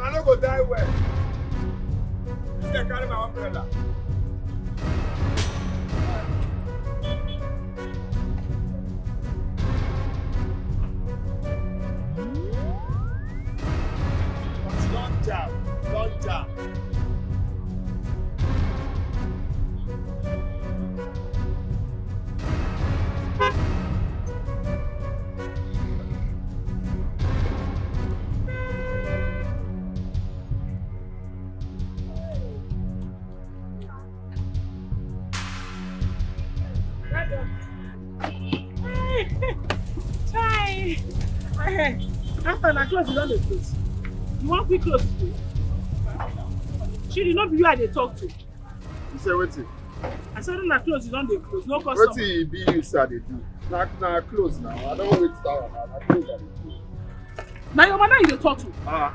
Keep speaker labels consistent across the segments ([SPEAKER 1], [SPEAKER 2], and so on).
[SPEAKER 1] I don't go die well. This guy carry my umbrella. Don't jam. Don't jam.
[SPEAKER 2] Try. After na close, you don't dey close. You want quick close today? She did not be you I dey talk to.
[SPEAKER 1] You say wetin?
[SPEAKER 2] I said na close, you don't dey close. No custom.
[SPEAKER 1] Wetin e be you say I dey do? Na close now. I don't wait that one now. Na close I dey do.
[SPEAKER 2] Na your mother you dey talk to.
[SPEAKER 1] Ah.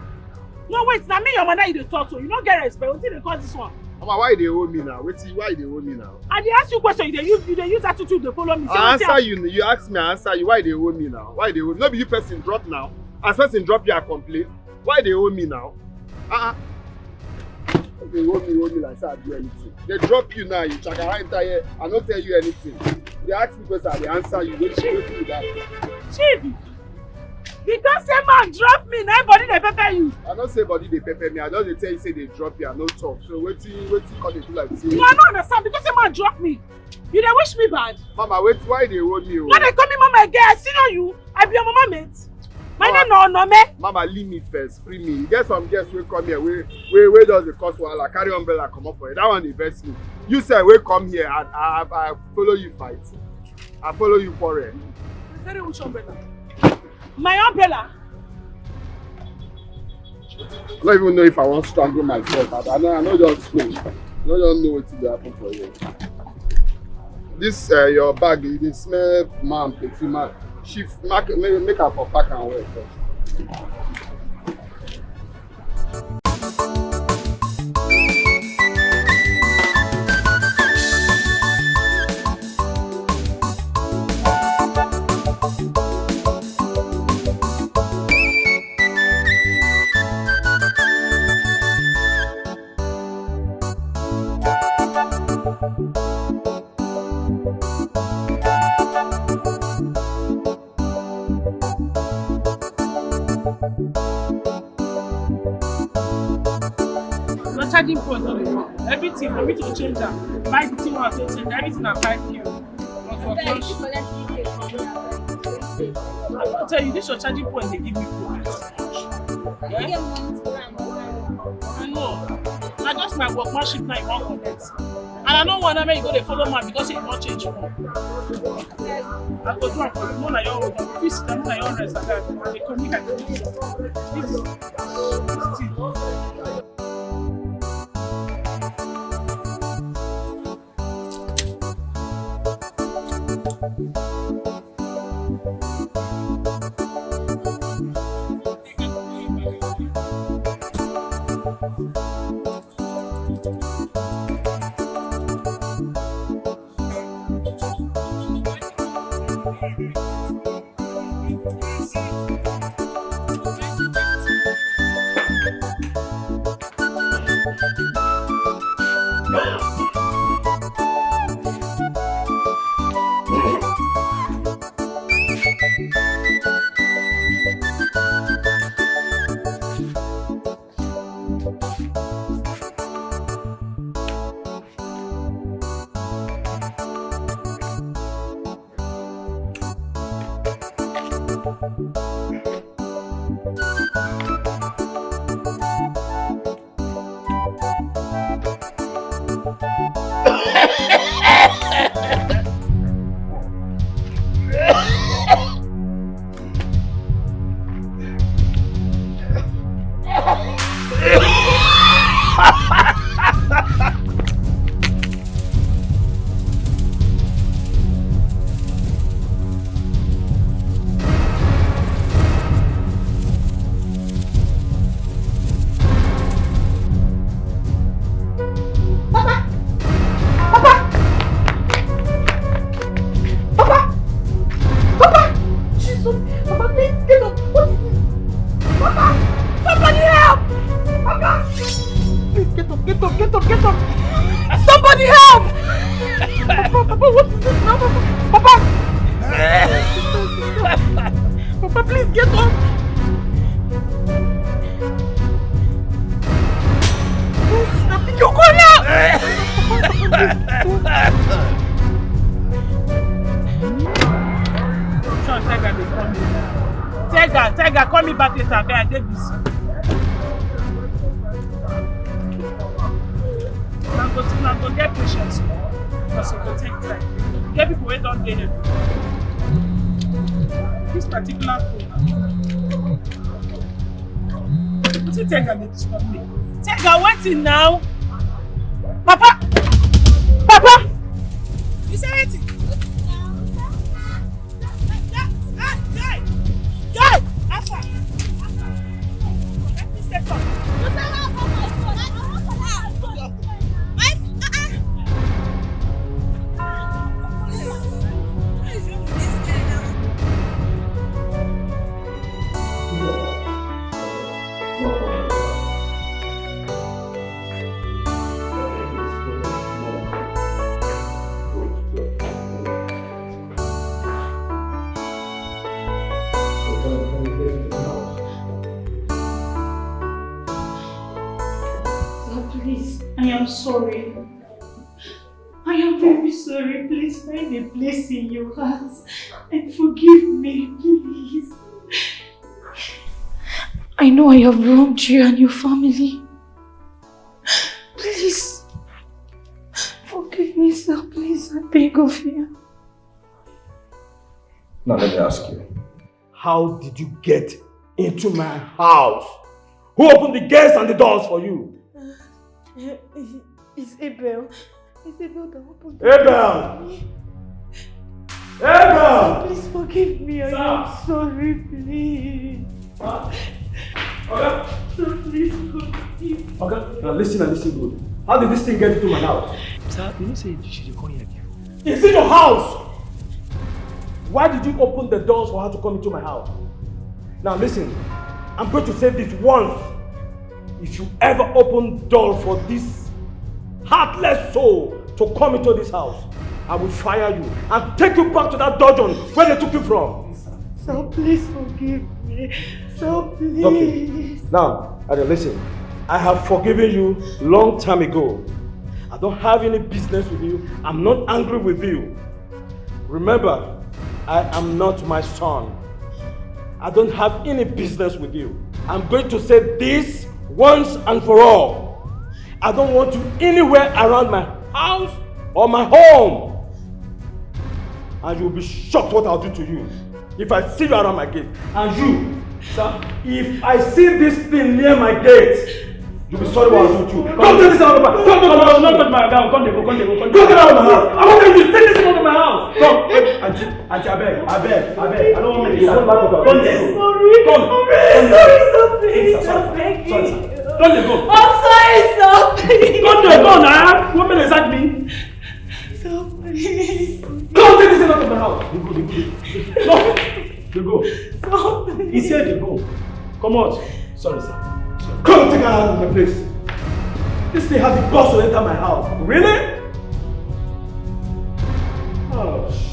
[SPEAKER 2] No wait, na me your mother you dey talk to. You no get respect. Wetin dey cause this one?
[SPEAKER 1] Mama, why you dey hold me now? Wetin? Why you dey hold me now?
[SPEAKER 2] I dey ask you question, you dey use attitude dey follow me.
[SPEAKER 1] I answer you. You ask me, I answer you. Why you dey hold me now? Why you dey hold me? No be you person drop now. As person drop you, I complain. Why you dey hold me now? They hold me like say I do anything. They drop you now, you chakara enter here. I no tell you anything. They ask me question, I dey answer you. Wetin do that?
[SPEAKER 2] Chief, because say man drop me, na body dey pepper you.
[SPEAKER 1] I don't say body dey pepper me. I just dey tell you say they drop you. I no talk. So wetin come dey do like this?
[SPEAKER 2] No, I don't understand. Because say man drop me, you dey wish me bad.
[SPEAKER 1] Mama, wait, why they hold me?
[SPEAKER 2] No, they call me mama again. I see no you. I be your mama mate. My name no Onome.
[SPEAKER 1] Mama, leave me first. Free me. You get some guests wey come here. We does the cost wahala. Carry umbrella come up for it. That one dey vex me. You say we come here and I follow you fight. I follow you quarrel.
[SPEAKER 2] Carry which umbrella? My umbrella.
[SPEAKER 1] I don't even know if I want to strangle myself. I know just know. I don't know what will happen for you. This your bag, you dey smell man, perfume man. Shift, make her for pack and wear first.
[SPEAKER 2] Charging point on the road. Everything for me to change that. Buy the thing I say change everything at 5 years. I will tell you this your charging point they give me problem. Yeah? I know. I just my workmanship now you won't connect. And I don't want to make you go they follow man because it won't change phone. I go do it for you. No, na your own. If you sit down, na your rest. And they communicate with this. This is still. Get up, get up! Somebody help! Papa, what is this now? Papa! Papa, please get up! You go now! Tiger, call me back later. I take this. Now go get patience. Because it will take time. Get people wait on there. This particular phone. What's it Tiger need to stop me? Tiger, waiting now. Papa! Papa! You say anything? Guy! Alpha! Let me step up. Sorry. I am very sorry. Please find a place in your hearts and forgive me, please. I know I have wronged you and your family. Please, forgive me, sir. Please, I beg of you.
[SPEAKER 3] Now let me ask you. How did you get into my house? Who opened the gates and the doors for you?
[SPEAKER 4] It's Abel. It's Abel that opened
[SPEAKER 3] the Abel! Abel!
[SPEAKER 4] Please forgive me. I am sorry, please.
[SPEAKER 3] Okay.
[SPEAKER 4] Sir, please forgive me.
[SPEAKER 3] Okay, now listen and listen good. How did this thing get into my house?
[SPEAKER 5] Sir, you know say she should come here again.
[SPEAKER 3] It's in your house! Why did you open the doors for her to come into my house? Now listen, I'm going to say this once. If you ever open door for this heartless soul to come into this house, I will fire you and take you back to that dungeon where they took you from.
[SPEAKER 4] So please forgive me. So please.
[SPEAKER 3] Okay. Now, listen. I have forgiven you long time ago. I don't have any business with you. I'm not angry with you. Remember, I am not my son. I don't have any business with you. I'm going to say this once and for all. I don't want you anywhere around my house or my home. And you'll be shocked what I'll do to you if I see you around my gate. And you, sir, if I see this thing near my gate, you'll be sorry what I'll do to you. Come take this out of my house. Come take my house. Come get out of my house. I want you to take this out of my house. Come, Auntie, I beg. I don't want to. Come,
[SPEAKER 4] I'm sorry, sorry.
[SPEAKER 3] Don't let go.
[SPEAKER 4] I'm sorry, stop.
[SPEAKER 3] Don't let go now. What does that mean?
[SPEAKER 4] Stop, please.
[SPEAKER 3] Come take this out of my house. You go.
[SPEAKER 4] Stop.
[SPEAKER 3] He said you go. Come out. Sorry, sir. Come take her out of my place. This thing has the boss to enter my house. Really? Oh, shit.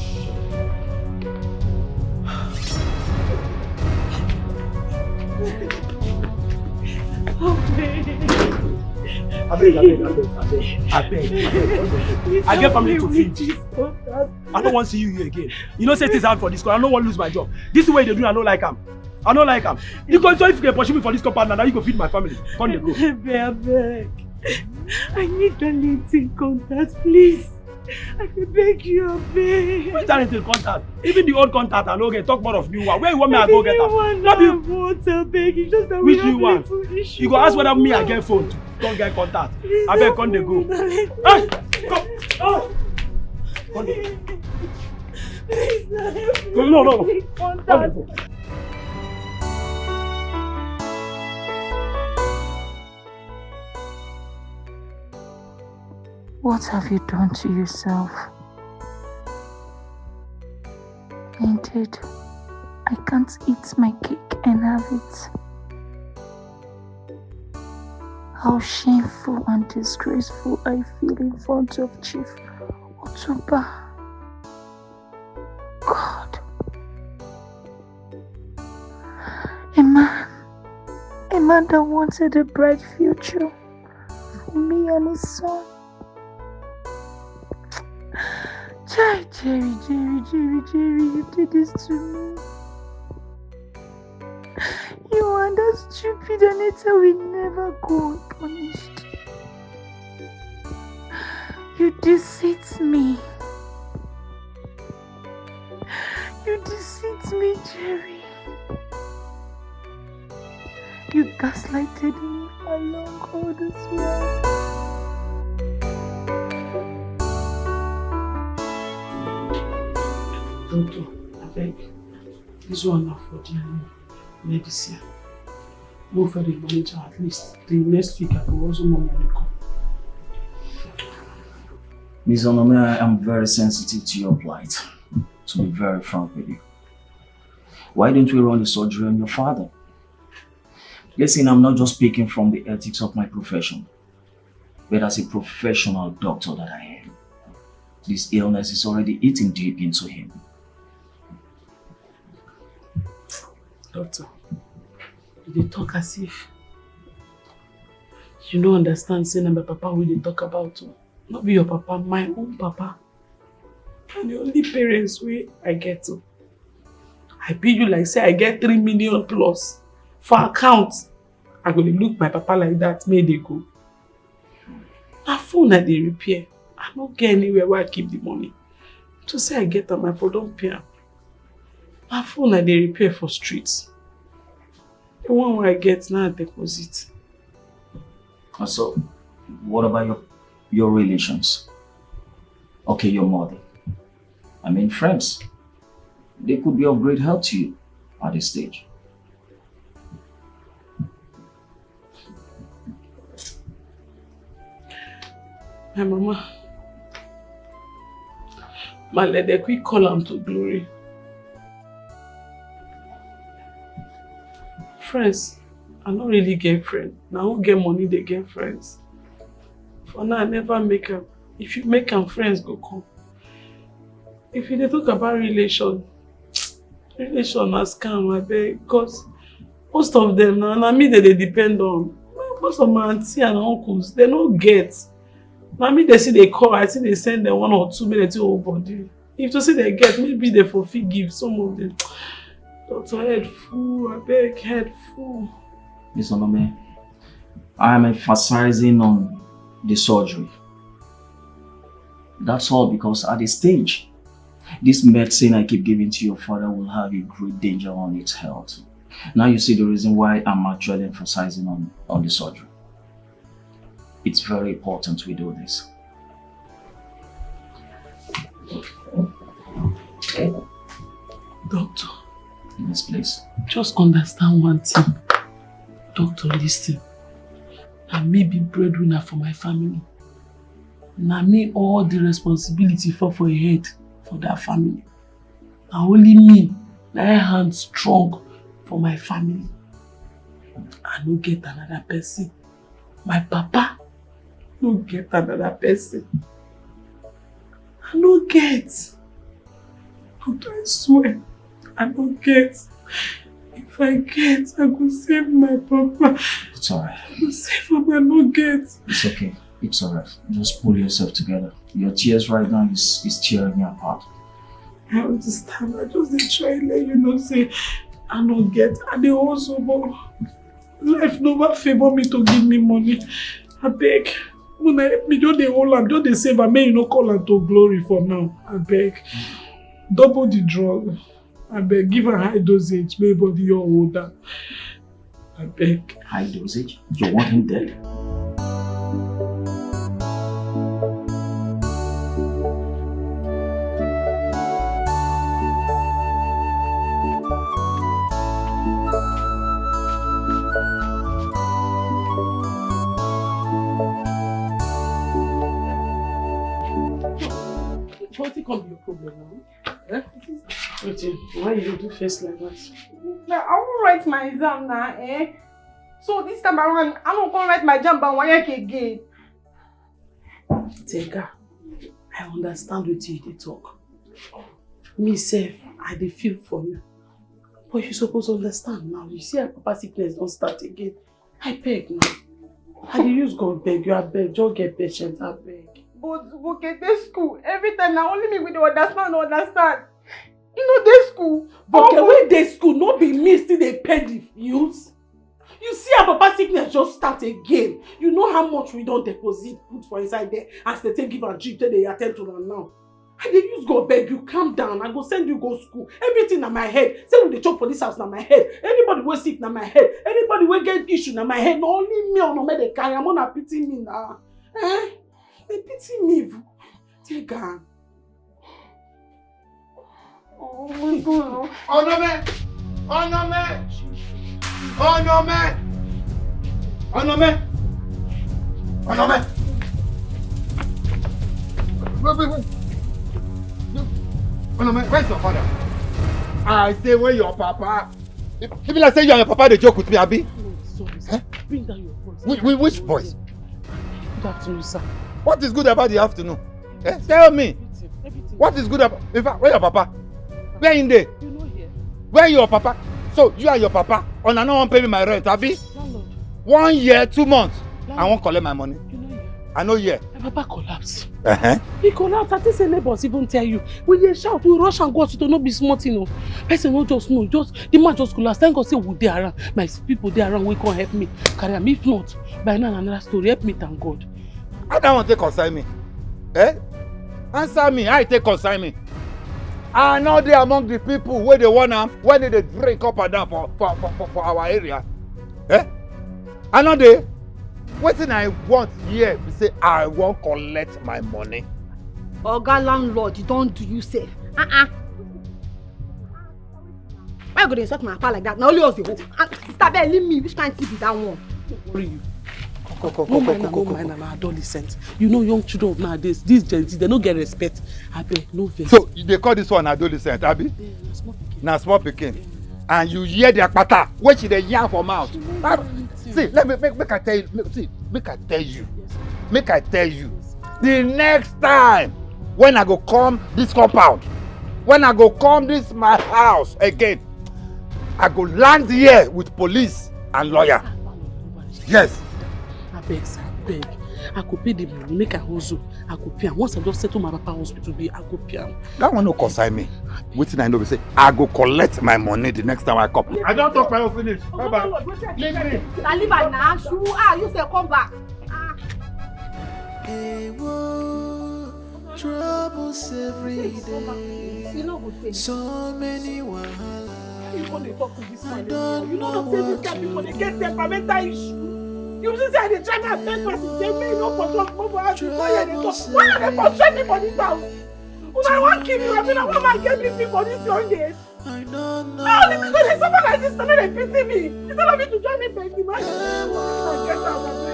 [SPEAKER 3] I beg.
[SPEAKER 5] I get family to feed. I don't want to see you here again. You know, say things out for this call. I don't want to lose my job. This is the way they do. I don't like them. You can so if you can pursue me for this compound now, you can feed my family. Come they go.
[SPEAKER 4] I beg. I need the LinkedIn contact, please. I beg you, I beg.
[SPEAKER 5] Where's that LinkedIn contact? Even the old contact, I don't get talk more of new one. Where you want me to go get them?
[SPEAKER 4] Not you want to beg. It's just that
[SPEAKER 5] which
[SPEAKER 4] we
[SPEAKER 5] new one? You go ask whether me I get phone to don't get contact.
[SPEAKER 4] Please
[SPEAKER 5] I beg, come they go.
[SPEAKER 4] Hey,
[SPEAKER 5] come. Oh. Come they.
[SPEAKER 4] Please,
[SPEAKER 5] No.
[SPEAKER 4] Contact.
[SPEAKER 5] Come.
[SPEAKER 6] What have you done to yourself? Indeed, I can't eat my cake and have it. how shameful and disgraceful I feel in front of Chief Otuba. God. A man that wanted a bright future for me and his son. Jerry, you did this to me. You and that stupid Anita will never go unpunished. You deceit me. You deceit me, Jerry. You gaslighted me along all this while.
[SPEAKER 2] Doctor, I beg. This one now for the medicine. Move for the manager at least. The next week I will also more money come.
[SPEAKER 7] Ms. Onome, I am very sensitive to your plight. To be very frank with you. Why don't we run the surgery on your father? Listen, I'm not just speaking from the ethics of my profession, but as a professional doctor that I am. This illness is already eating deep into him.
[SPEAKER 2] Doctor, they talk as if you don't understand saying my papa will they talk about. Not be your papa, my own papa. And the only parents way I get to. I pay you like say I get 3 million plus for account. I'm gonna look my papa like that, may they go. My phone that they repair. I don't get anywhere where I keep the money. To say I get them, my phone don't pay. My phone that they repair for streets. The one where I get now a deposit.
[SPEAKER 7] So, what about your relations? Okay, your mother. I mean friends. They could be of great help to you at this stage.
[SPEAKER 2] My mama. Let the quick call him to glory. Friends, I don't really get friends. Now who get money, they get friends. For now, I never make them. If you make them, friends go come. If you talk about relation has come, I beg, because most of them now me that they depend on. Most of my auntie and uncles, they don't get. Now me they see they call, I see they send them 1 or 2 minutes to whole body. If to say they get, maybe they forgive some of them. Doctor, head full, I beg, head full.
[SPEAKER 7] Miss Onome, I am emphasizing on the surgery. That's all because at this stage, this medicine I keep giving to your father will have a great danger on its health. Now you see the reason why I'm actually emphasizing on the surgery. It's very important we do this.
[SPEAKER 2] Doctor.
[SPEAKER 7] Yes, please.
[SPEAKER 2] Just understand one thing. Doctor, listen. I may be breadwinner for my family. Now me all the responsibility for a head for that family. Now only me, I hand strong for my family. I no get another person. My papa no get another person. I no get. But I swear, I don't get. If I get, I go save my papa.
[SPEAKER 7] It's alright.
[SPEAKER 2] I go save him, I no get.
[SPEAKER 7] It's okay. It's alright. Just pull yourself together. Your tears right now is tearing me apart.
[SPEAKER 2] I understand. I just dey try let you know say I no get. And they also but life never favor me to give me money. I beg. When I help me, just dey hold am, just dey save am, make you no call am to glory for now. I beg. Double the drug. I beg. Give her high dosage, make body your older. I beg.
[SPEAKER 7] High dosage? You want him dead?
[SPEAKER 2] What can be your problem now? Eh? Why you do face like that?
[SPEAKER 8] I won't write my exam now, eh?
[SPEAKER 4] So this time around, I don't come write my jam by one again.
[SPEAKER 2] Tega, I understand what you talk. Me self, I dey feel for you. But you suppose understand now. You see, our papa sickness don't start again. I beg now. I dey use God beg you, I beg. Just get patient, I beg.
[SPEAKER 4] But okay, this school. Every time now only me with the understand. You know this school.
[SPEAKER 2] But when they school, not be me still they pay the bills. You see our papa sickness just start again. You know how much we don't deposit put for inside there as they take give and drip till they attend to them now. I dey use God beg you, calm down. I go send you go school. Everything na my head. Say we dey chop for this house na my head. Anybody wey sick na my head. Anybody wey get issue na my head. No only me or no me dey carry. I'm gonna pity me now. Eh? They pity me. Take her.
[SPEAKER 4] Oh my God.
[SPEAKER 1] Oh no man! Oh no man! Oh no man! Oh no man! Oh no man! Wait. Oh no man, where's your father? I say where your papa? If I say you and your papa they joke with me, Abi?
[SPEAKER 2] No, sorry, sir. Bring down your voice.
[SPEAKER 1] Which voice?
[SPEAKER 2] Good afternoon, sir.
[SPEAKER 1] What is good about the afternoon? Tell me.
[SPEAKER 2] Everything.
[SPEAKER 1] What is good about? In fact, where your papa? Where in there?
[SPEAKER 2] You know here.
[SPEAKER 1] Where your papa? So you and your papa on no one pay me my rent, Abi?
[SPEAKER 2] Landlord.
[SPEAKER 1] 1 year, 2 months.
[SPEAKER 2] Landlord.
[SPEAKER 1] I won't collect my money.
[SPEAKER 2] You know here.
[SPEAKER 1] I know here.
[SPEAKER 2] My papa collapsed.
[SPEAKER 1] Uh-huh.
[SPEAKER 2] He collapsed. I think say neighbors even tell you. We dey shout, we rush and go to no be smart, you know. Person no just know. The man just collapsed. Thank God say we dey around. My people dey around. We can't help me carry am. If not, by now another story. Help me, thank God.
[SPEAKER 1] I don't want to concern me. Answer me. I take concern me. I know they among the people where they want them when they drink up and down for our area. I know they. What thing I want here be say I won't collect my money.
[SPEAKER 4] Oga landlord, you don't do yourself. Why you go to insult my papa like that? Now only us the hope. Sister Bell, leave me. Which kind of TV that one?
[SPEAKER 2] Don't worry you. No mind, I'm an adolescent. You know young children of nowadays, these Gen Z, they don't get respect. I beg, no vex.
[SPEAKER 1] So they call this one adolescent, Abi? Na small pikin. And you hear their pata, which they yarn for mouth. See, let me make I tell you. Make I tell you. The next time when I go come this compound, when I go come this my house again, I go land here with police and lawyer. Yes.
[SPEAKER 2] I beg, sir, I beg. I could pay the money, make a hustle. I could pay. Once I just settle my papa hospital bill, I could pay.
[SPEAKER 1] That one no concern me. Wetin I know be say I go collect my money the next time I come. I don't talk my own finish. Bye bye. Leave me.
[SPEAKER 4] Leave her now. You say come back.
[SPEAKER 8] Troubles every day. So many wahala. I don't know what to do.
[SPEAKER 2] You just say they try to affect person, say me no control for us. Why are they frustrate me for this house? When I want to kill you, I mean I want my get me for this young days.
[SPEAKER 8] I don't know.
[SPEAKER 2] Only because there's someone like this, and they pity me. Instead of me to join me, baby, man. I get out of the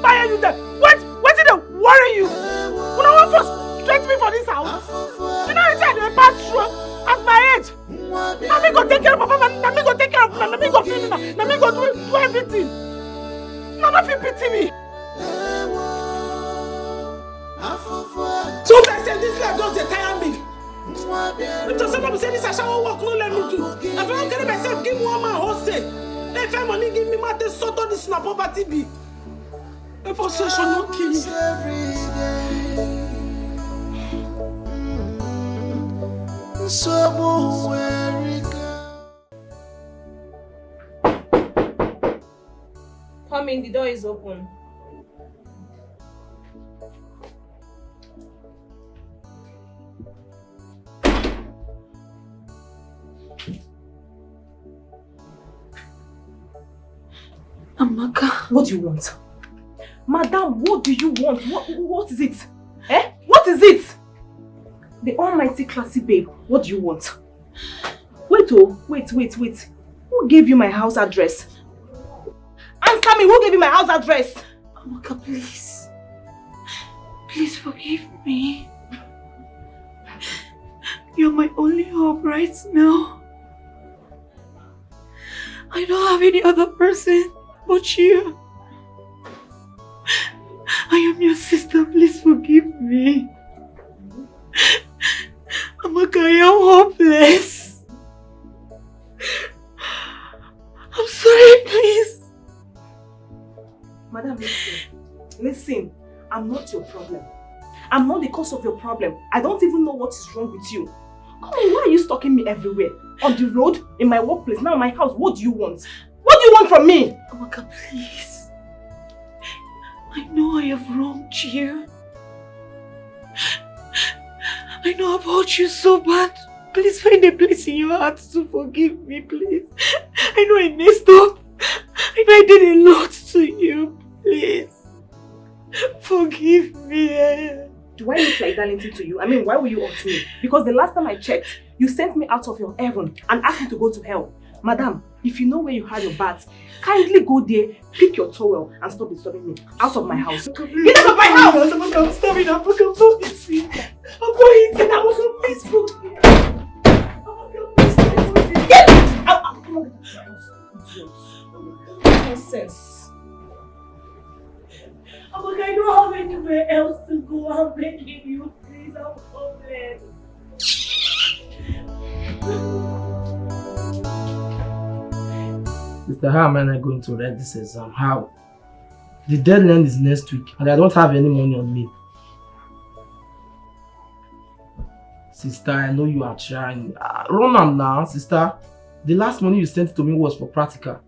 [SPEAKER 2] fire you there. What did they worry you? When I want to straight me for this house, you know inside the pass through at my age. Now me go take care of papa, now me go take care of now me go feed me, now me go do everything. None of you pity me. So I say this life just tire me. If to somebody say this I shall work, no let me do. If I don't carry myself, give one man whole say. If I money give me my sort of this na poverty be. The frustration no kill me.
[SPEAKER 9] Come in, the door is open.
[SPEAKER 4] Amaka,
[SPEAKER 9] What do you want?
[SPEAKER 4] Madam, what do you want? What is it? What is it?
[SPEAKER 9] The almighty classy babe, what do you want? Wait. Who gave you my house address?
[SPEAKER 4] Answer me, who gave you my house address?
[SPEAKER 6] Amaka, please. Please forgive me.
[SPEAKER 4] You're my only hope right now. I don't have any other person but you. I am your sister, please forgive me. Amaka, I am hopeless. I'm sorry, please.
[SPEAKER 9] Madam, listen, I'm not your problem. I'm not the cause of your problem. I don't even know what is wrong with you. Come on, why are you stalking me everywhere? On the road, in my workplace, now in my house, what do you want? What do you want from me?
[SPEAKER 4] Amaka, please. I know I have wronged you. I know I've hurt you so bad. Please find a place in your heart to forgive me, please. I know I messed up. I know I did a lot to you. Please. Forgive me.
[SPEAKER 9] Do I look like Darlington to you? I mean, why will you hurt me? Because the last time I checked, you sent me out of your heaven and asked me to go to hell. Madam, if you know where you had your bath, kindly go there, pick your towel and stop disturbing me. Out of my house. Get out of my house!
[SPEAKER 4] I'm stopping. I'm going to see. I'm going to I'm please forgive me.
[SPEAKER 9] Get out! Nonsense.
[SPEAKER 4] Amaka, I don't have anywhere else to go. I'm begging you, please. I'm hopeless.
[SPEAKER 5] Sister, how am I not going to write this exam? How? The deadline is next week and I don't have any money on me. Sister, I know you are trying. Run on now, sister. The last money you sent to me was for practical.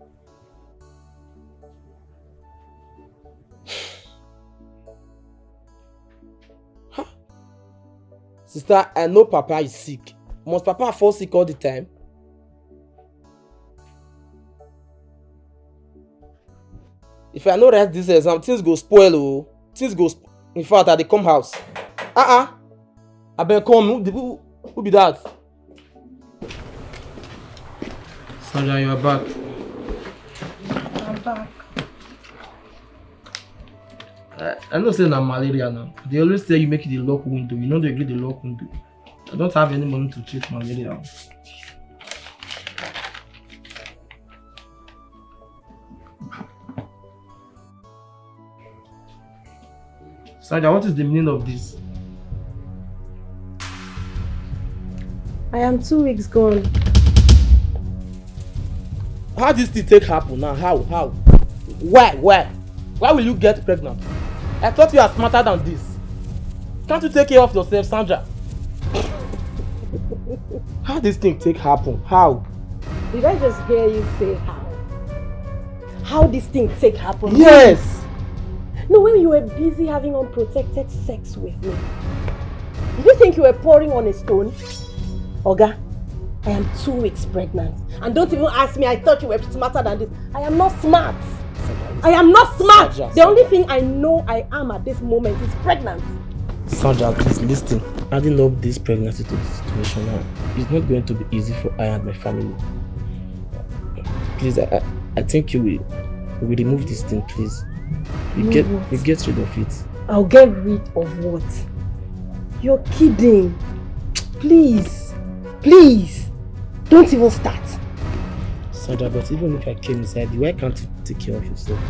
[SPEAKER 5] Sister, I know Papa is sick. Must Papa fall sick all the time? If I no write this exam, things go spoil. Oh. Things go in fact, I dey come house. I been come. Who be that? Sandra, you are back.
[SPEAKER 9] I'm back.
[SPEAKER 5] I know say na malaria now. They always tell you make it the lock window. You know they agree the lock window. I don't have any money to treat malaria. Sandra, what is the meaning of this?
[SPEAKER 9] I am 2 weeks gone.
[SPEAKER 5] How this thing take happen now? How? Why? Why will you get pregnant? I thought you are smarter than this. Can't you take care of yourself, Sandra? How this thing take happen? How?
[SPEAKER 10] Did I just hear you say how? How this thing take happen?
[SPEAKER 5] Yes!
[SPEAKER 10] No, when you were busy having unprotected sex with me. Did you think you were pouring on a stone? Oga, I am 2 weeks pregnant. And don't even ask me, I thought you were smarter than this. I am not smart. I am not smart.
[SPEAKER 5] Sandra,
[SPEAKER 10] the only thing I know I am at this moment is pregnant.
[SPEAKER 5] Sandra, please listen. Adding up this pregnancy to the situation now, it's not going to be easy for I and my family. Please, I think you will remove this thing, please. We get rid of it.
[SPEAKER 10] I'll get rid of what? You're kidding. Please. Don't even start.
[SPEAKER 5] Sandra, but even if I came inside you, why can't you take care of yourself?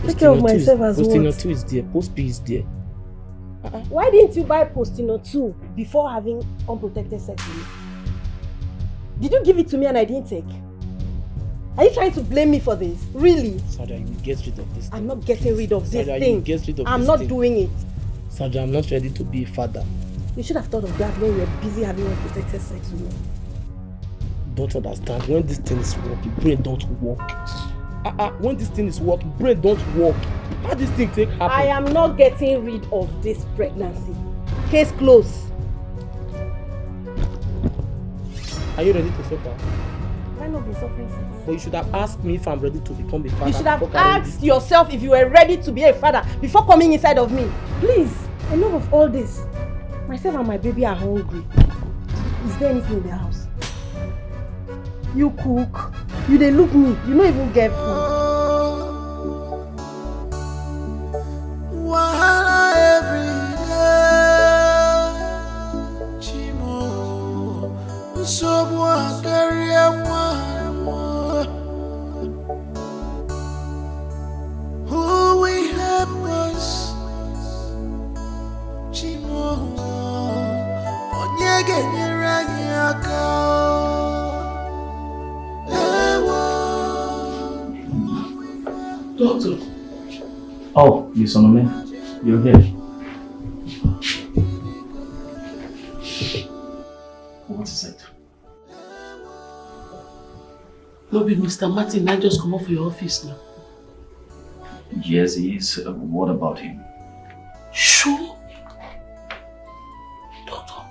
[SPEAKER 10] Take care of myself as what?
[SPEAKER 5] Postino 2 is there, Post P is there.
[SPEAKER 10] Why didn't you buy Postino 2 before having unprotected sex with me? Did you give it to me and I didn't take? Are you trying to blame me for this? Really?
[SPEAKER 5] Sandra, you will get rid of this thing.
[SPEAKER 10] I'm not getting rid of this
[SPEAKER 5] Sandra,
[SPEAKER 10] thing.
[SPEAKER 5] You get rid of
[SPEAKER 10] I'm
[SPEAKER 5] this
[SPEAKER 10] not
[SPEAKER 5] thing.
[SPEAKER 10] doing it.
[SPEAKER 5] Sandra, I'm not ready to be a father.
[SPEAKER 10] You should have thought of that when you were busy having unprotected sex with me.
[SPEAKER 5] Don't understand. When this thing is working, brain don't work. When this thing is working, brain don't work. How this thing take happen?
[SPEAKER 10] I am not getting rid of this pregnancy. Case closed.
[SPEAKER 5] Are you ready to suffer?
[SPEAKER 10] Have I not been suffering since?
[SPEAKER 5] But you should have asked me if I'm ready to become a father.
[SPEAKER 10] You should have asked yourself if you were ready to be a father before coming inside of me. Please, enough of all this. Myself and my baby are hungry. Is there anything in the house? You cook. You dey look me. You don't even get food.
[SPEAKER 8] Wahala every day, Chimo. Who will help us? Chimo, onyege nyeranyaka.
[SPEAKER 2] Doctor.
[SPEAKER 7] Oh, Miss Onome, you're here. What is it?
[SPEAKER 2] No, be Mr. Martin, I just come off your office now.
[SPEAKER 7] Yes, he is. What about him?
[SPEAKER 2] Sure. Doctor.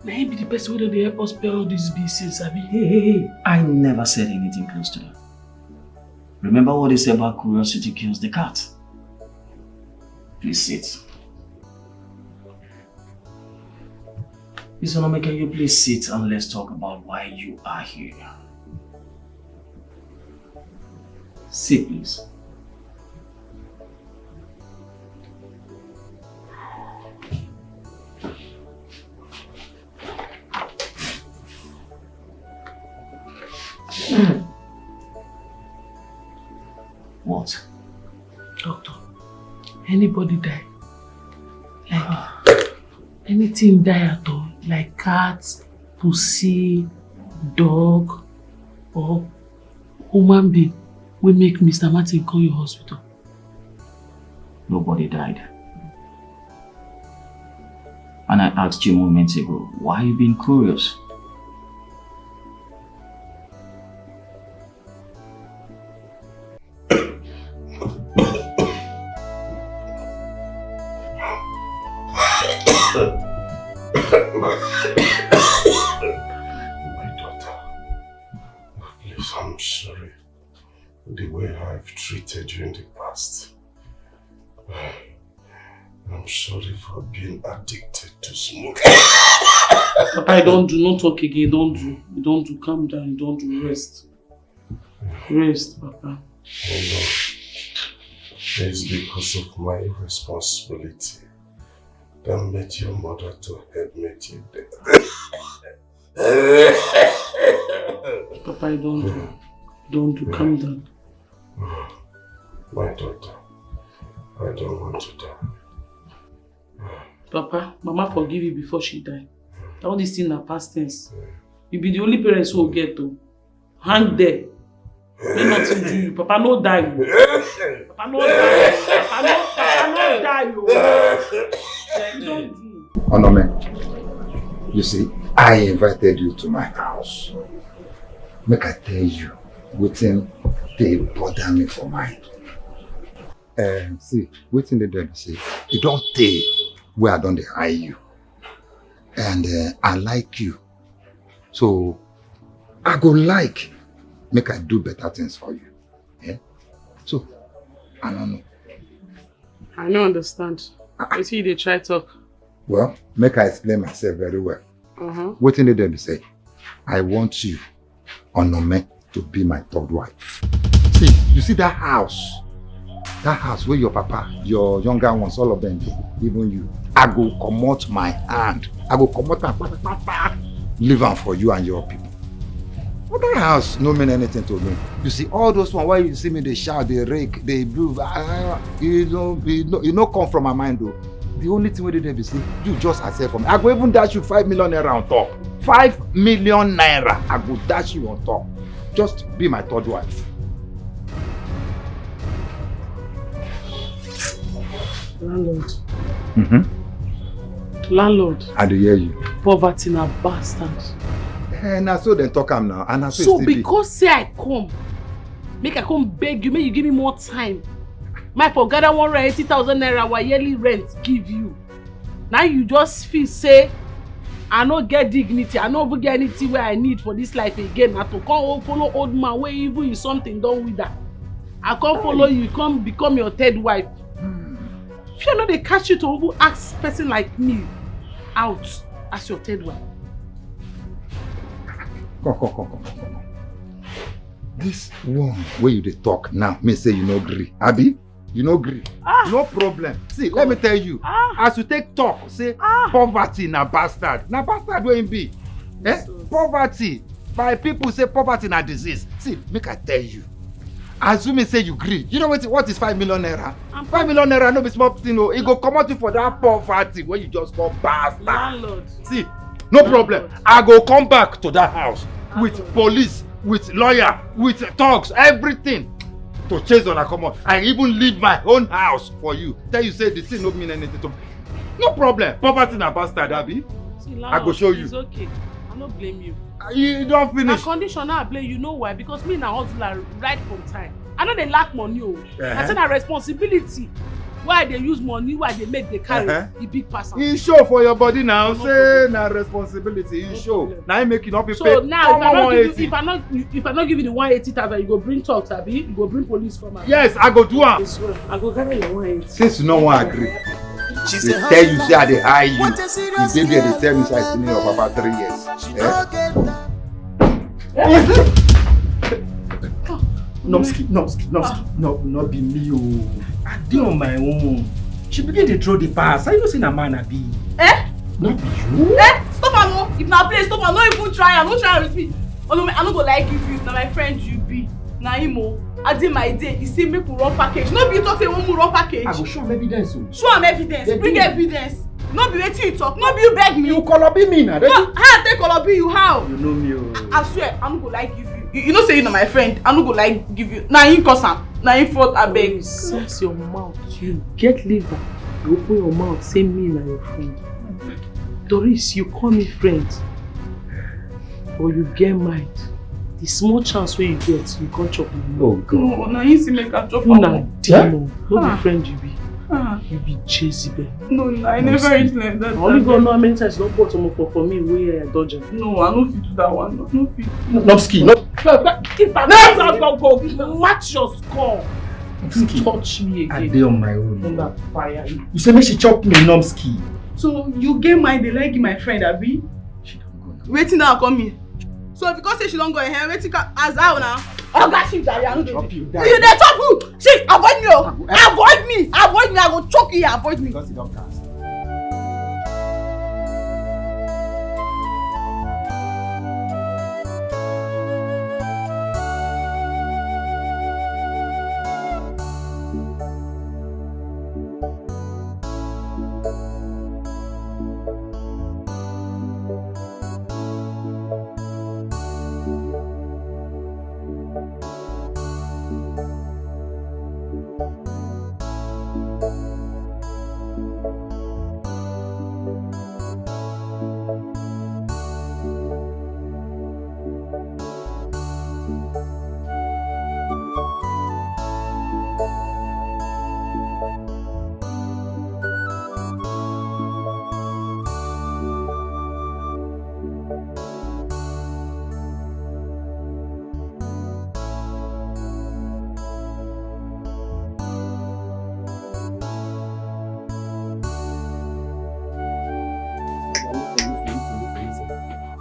[SPEAKER 2] May he be the person who will help us pay all these bills since
[SPEAKER 7] Hey, I never said anything close to that. Remember what they say about curiosity kills the cat. Please sit. Miss Onome, can you please sit and let's talk about why you are here? Sit, please. What?
[SPEAKER 2] Doctor, anybody die? Like anything die at all? Like cats, pussy, dog, or human being will make Mr. Martin call your hospital?
[SPEAKER 7] Nobody died. And I asked you moments ago, why are you being curious?
[SPEAKER 11] My daughter, please, I'm sorry for the way I've treated you in the past. I'm sorry for being addicted to smoking.
[SPEAKER 2] Papa, don't do, not talk again, don't do, calm down, don't do, rest. Rest, Papa.
[SPEAKER 11] Oh no, it's because of my irresponsibility that made your mother to help me you dead.
[SPEAKER 2] Papa, don't do, calm down.
[SPEAKER 11] My daughter, I don't want to die.
[SPEAKER 2] Papa, Mama forgive you before she died. All these things are past tense. You be the only parents who will get to hang there. May nothing do you. Papa no die. Papa no die. Papa no die. You don't do.
[SPEAKER 12] Onome, you see, I invited you to my house. Make I tell you, waiting they bother me for mine. See, waiting they don't say, you don't tell where I don't eye you. And I like you. So I go like make I do better things for you. Yeah? So I don't know.
[SPEAKER 2] I don't understand. You see they try talk.
[SPEAKER 12] Well, make I explain myself very well. What did they say? I want you, Onome, to be my third wife. See, you see that house? That house where your papa, your younger ones, all of them, even you. I go come out my hand. I go come out and leave am for you and your people. But that house no mean anything to me. You see, all those ones, why you see me, they shout, they rake, they move, you know come from my mind though. The only thing we did be say, you just accept from me. I go even dash you 5 million naira on top. 5 million naira, I go dash you on top. Just be my third wife.
[SPEAKER 2] Landlord. Landlord.
[SPEAKER 12] I do hear you.
[SPEAKER 2] Poverty na bastard.
[SPEAKER 12] And so they talk am now. And
[SPEAKER 2] so because say I come, make I come beg you, make you give me more time. My for gather 180,000 naira our yearly rent give you. Now you just feel say I no get dignity, I no even get anything where I need for this life again. I to come follow old man where even you something done with that. I come follow you, come become your third wife. If you know they catch you to even ask person like me out as your third wife.
[SPEAKER 12] Come. This one where you dey talk now, me say you no agree. Abi? You no agree. No problem. See, let me tell you. As you take talk, say poverty na bastard. Na bastard where him be. Eh? Poverty. My people say poverty na disease. See, make I tell you. Assuming say you gree. You know what is 5 million naira? 5 million naira no be small thing. No. It go come out you for that poverty where you just call bastard.
[SPEAKER 2] Landlord.
[SPEAKER 12] See, no problem. I go come back to that house with police, with lawyer, with thugs, everything to chase on a common. I even leave my own house for you. Tell you say the thing no mean anything to me. No problem. Poverty na bastard, Abi.
[SPEAKER 2] See,
[SPEAKER 12] I go show you.
[SPEAKER 2] It's okay. I no blame you.
[SPEAKER 12] You don't finish.
[SPEAKER 2] Na condition I blame you know why? Because me na hustler right from time. I know they lack money. I say na responsibility. Why they use money? Why they make the carry the big person?
[SPEAKER 12] You show for your body now. Say na responsibility. You show. Now you make it up.
[SPEAKER 2] So now if I not give you the 180,000, you go bring talks, Abi. You go bring police come out.
[SPEAKER 12] Yes, I go do am.
[SPEAKER 2] I go carry your 180.
[SPEAKER 12] Since you no wan agree, they tell you say I dey hire you. The baby dey tell me say I still need your papa 3 years.
[SPEAKER 5] Nomski, no, not be me. Oh. I did on my own. She begin to draw the pass. I know say na man I be.
[SPEAKER 9] Eh?
[SPEAKER 5] Not be you.
[SPEAKER 9] Eh? Stop am no. If na play, stop am. No even try am. No try am with me. I no go like give you. Na my friend you be. Na him o. I did my day. He say make we run package. No be you talk say we wan run package.
[SPEAKER 5] I go show am evidence.
[SPEAKER 9] Show am evidence. Bring evidence. No be wetin you talk. No be you beg me.
[SPEAKER 5] You call be me now.
[SPEAKER 9] No, how I take call be you? How?
[SPEAKER 5] You know me. Oh.
[SPEAKER 9] I swear, I no go like give you. You know say you na my friend. I no go like give you. Na him cause am. Na him fault abeg.
[SPEAKER 2] Sense your mouth. You get liver. You open your mouth. Say me na your friend. Doris, you call me friend. Or you get mind. The small chance where you get, you can't chop me.
[SPEAKER 5] Oh God.
[SPEAKER 9] No, na him say make I chop
[SPEAKER 2] am. Na demon. No
[SPEAKER 9] Ah.
[SPEAKER 2] be friend you be. You be Jezebel.
[SPEAKER 9] No, I never reach like that.
[SPEAKER 2] I only go know how many times you don't put some for me where I dodge am.
[SPEAKER 9] No, I no fit do that one. No fit.
[SPEAKER 5] Nomski, no.
[SPEAKER 2] Go match your score. You touch me
[SPEAKER 5] I
[SPEAKER 2] again.
[SPEAKER 5] dey on my own.
[SPEAKER 2] Under fire.
[SPEAKER 5] You say make she chop me, Nomski.
[SPEAKER 9] So you get mind dey like my friend abi? Wetin now come here? So because say she don't go ahead, wetin as how now? Oga chief Jare, I no dey. You dey chop who? See, avoid me o. Avoid me. Avoid me. I go choke you. Avoid me.
[SPEAKER 5] Because you don't cast.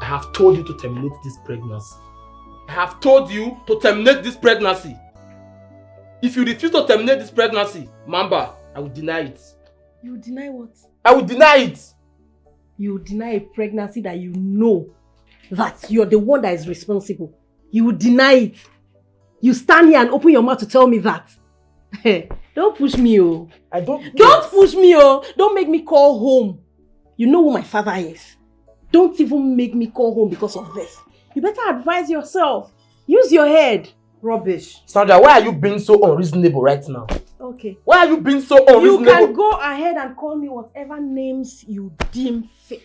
[SPEAKER 13] I have told you to terminate this pregnancy. I have told you to terminate this pregnancy. If you refuse to terminate this pregnancy, Mamba, I will deny it.
[SPEAKER 10] You deny what?
[SPEAKER 13] I will deny it.
[SPEAKER 10] You deny a pregnancy that you know that you're the one that is responsible. You will deny it. You stand here and open your mouth to tell me that. Don't push me, oh. Don't push me, oh. Don't make me call home. You know who my father is. Don't even make me call home because of this. You better advise yourself. Use your head. Rubbish.
[SPEAKER 13] Sandra, why are you being so unreasonable right now?
[SPEAKER 10] Okay.
[SPEAKER 13] Why are you being so unreasonable?
[SPEAKER 10] You can go ahead and call me whatever names you deem fit.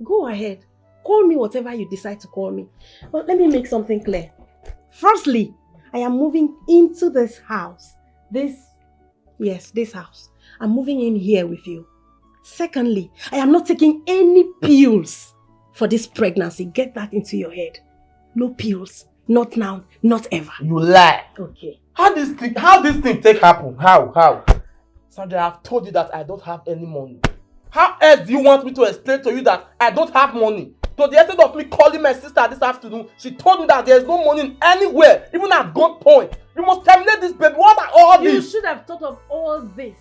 [SPEAKER 10] Go ahead. Call me whatever you decide to call me. But let me make something clear. Firstly, I am moving into this house. This house. I'm moving in here with you. Secondly, I am not taking any pills for this pregnancy. Get that into your head. No pills. Not now. Not ever.
[SPEAKER 13] You lie.
[SPEAKER 10] Okay.
[SPEAKER 13] How this thing take happen? How? Sandra, I've told you that I don't have any money. How else do you want me to explain to you that I don't have money? To the extent of me calling my sister this afternoon, she told me that there's no money anywhere, even at gunpoint. You must terminate this baby. What are all
[SPEAKER 10] You
[SPEAKER 13] this?
[SPEAKER 10] should have thought of all this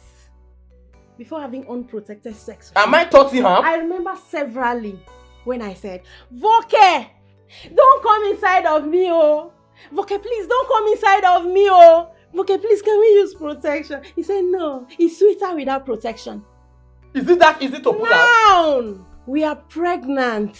[SPEAKER 10] before having unprotected sex.
[SPEAKER 13] Am I Tottenham?
[SPEAKER 10] I remember severally when I said, Voke, don't come inside of me, oh. Voke, please don't come inside of me, oh. Voke, please, can we use protection? He said, no, it's sweeter without protection.
[SPEAKER 13] Is it that easy to pull out?
[SPEAKER 10] Now, we are pregnant.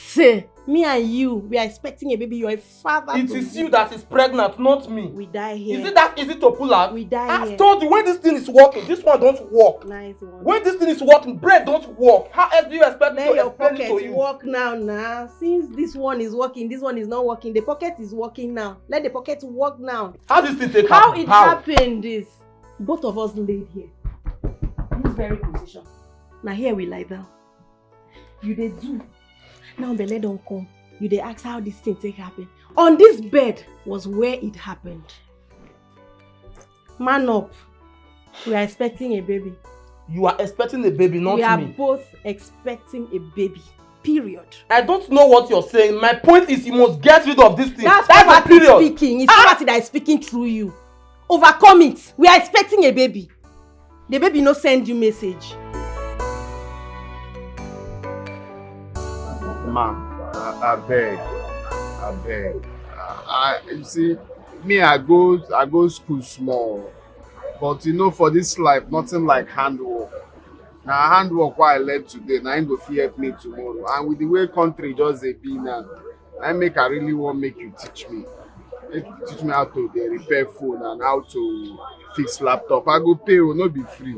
[SPEAKER 10] Me and you, we are expecting a baby. You're a father.
[SPEAKER 13] It is you that is pregnant, not me.
[SPEAKER 10] We die here.
[SPEAKER 13] Is it that easy to pull out?
[SPEAKER 10] We die here.
[SPEAKER 13] I've told you, when this thing is working, this one don't work.
[SPEAKER 10] Nice one.
[SPEAKER 13] When this thing is working, brain don't work. How else do you expect me
[SPEAKER 10] Let
[SPEAKER 13] to
[SPEAKER 10] your
[SPEAKER 13] explain it to
[SPEAKER 10] pocket
[SPEAKER 13] you?
[SPEAKER 10] work now. Since this one is working, this one is not working. The pocket is working now. Let the pocket work now.
[SPEAKER 13] How this thing take
[SPEAKER 10] How
[SPEAKER 13] happen?
[SPEAKER 10] it happened is, both of us laid here. This very position. Now here we lie down. You dey do. Now belle don't come. You dey ask how this thing take happen. On this bed was where it happened. Man up. We are expecting a baby.
[SPEAKER 13] You are expecting a baby, not me.
[SPEAKER 10] We are both expecting a baby. Period.
[SPEAKER 13] I don't know what you're saying. My point is you must get rid of this thing.
[SPEAKER 10] That's
[SPEAKER 13] a
[SPEAKER 10] poverty
[SPEAKER 13] period.
[SPEAKER 10] speaking. It's poverty that is speaking through you. Overcome it. We are expecting a baby. The baby no send you message.
[SPEAKER 1] Ma, I beg. You see, me, I go school small. But you know, for this life, nothing like handwork. Now, handwork what I learned today, now ain't go fit help me tomorrow. And with the way country just dey be now, I really want make you teach me. Make you teach me how to repair phone and how to fix laptop. I go pay, will not be free.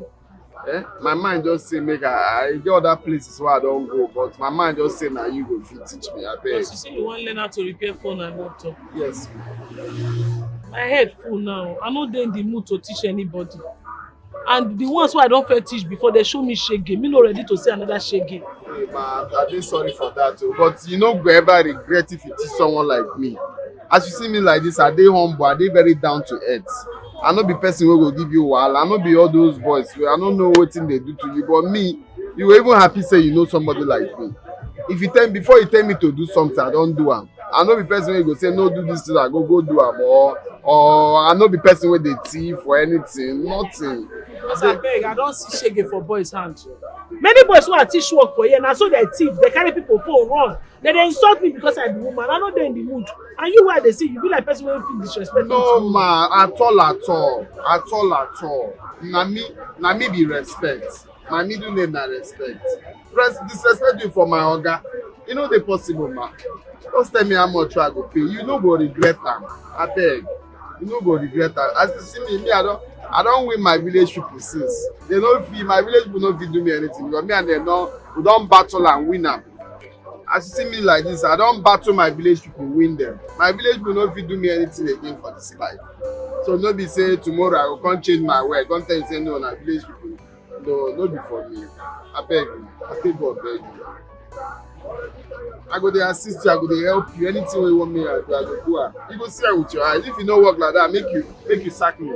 [SPEAKER 1] My mind just say make I get other places where I don't go, but my mind just say now you go fit teach me. I beg.
[SPEAKER 2] Because you say you want learn how to repair phone and laptop.
[SPEAKER 1] Yes.
[SPEAKER 2] My head full now. I'm not in the mood to teach anybody. And the ones who I don't fair teach before, they show me shege. Me not ready to say another shege.
[SPEAKER 1] Hey man, I'm just sorry for that too. But you know, go ever regret if you teach someone like me. As you see me like this, I dey humble, I dey very down to earth. I no be person who go give you wahala. I no be all those boys. I don't know what thing they do to you. But me, you were even happy say you know somebody like me. If you tell me before you tell me to do something, I don't do am. I no be person who go say no do this thing, I go do am, or I no be person where they thief or anything. Nothing.
[SPEAKER 2] Because I beg, I don't see shege for boys' hand. Many boys who I teach work for here, and so they thief, they carry people phone run. Then they insult me because I be woman. I know they're in the mood. And you where they see, you be like person who feel disrespectful.
[SPEAKER 1] No man, at all. Na me be respect. My middle name na respect. Disrespect you for my oga. You know the possible man. Just tell me how much I go pay. You no go regret am. I beg. You no go regret am. As you see me, I don't win my village people since. They no fit, my village people no fit do me anything because me and them we don't battle and win am. As you see me like this, I don't battle my village people, win them. My village people no fit do me anything again for this life. So no be say tomorrow I go come change my way. Don't tell you say no, na village people. No be for me. I beg you. I think God beg you. I go dey assist you, I go dey help you. Anything you want me to do, I go do it. You go see her with your eyes. If you no work like that, make you sack me.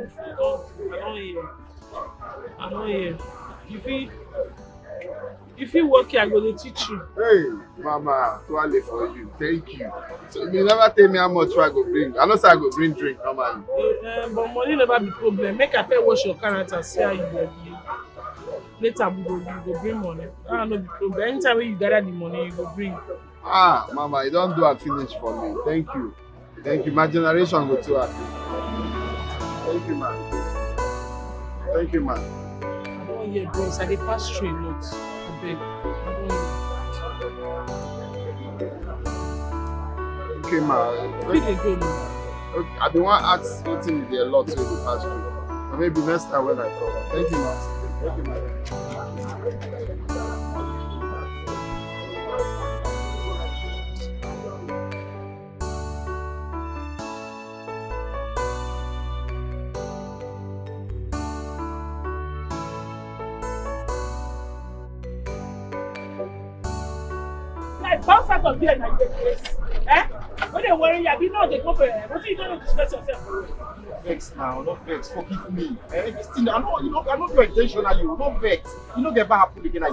[SPEAKER 2] I don't hear. If you work here, I go to teach you.
[SPEAKER 1] Hey, mama, toilet for you. Thank you. So you never tell me how much I go bring. I know say I go bring drink normally.
[SPEAKER 2] But money never be problem. Make I fair wash your character, see how you go be. Later you go bring money. No be problem. Anytime when you gather the money, you go bring.
[SPEAKER 1] Mama, you don't do a finish for me. Thank you. Thank you. My generation go too happy. Thank you, man. Thank you, man.
[SPEAKER 2] I don't hear bros. I dey pass through a lot. I beg. I don't hear.
[SPEAKER 1] Okay, man.
[SPEAKER 2] Where they go now?
[SPEAKER 1] Okay, I don't want to ask something with a lot so you pass through. Or maybe next time when I come. Thank you, man. Thank you, man.
[SPEAKER 2] Bounce out of here and get place. When they worry you, know they go for what you don't discuss yourself.
[SPEAKER 3] Vex now, not vex. Forgive me. This thing, I know do intentionally. Not vex. You know, never happen again. I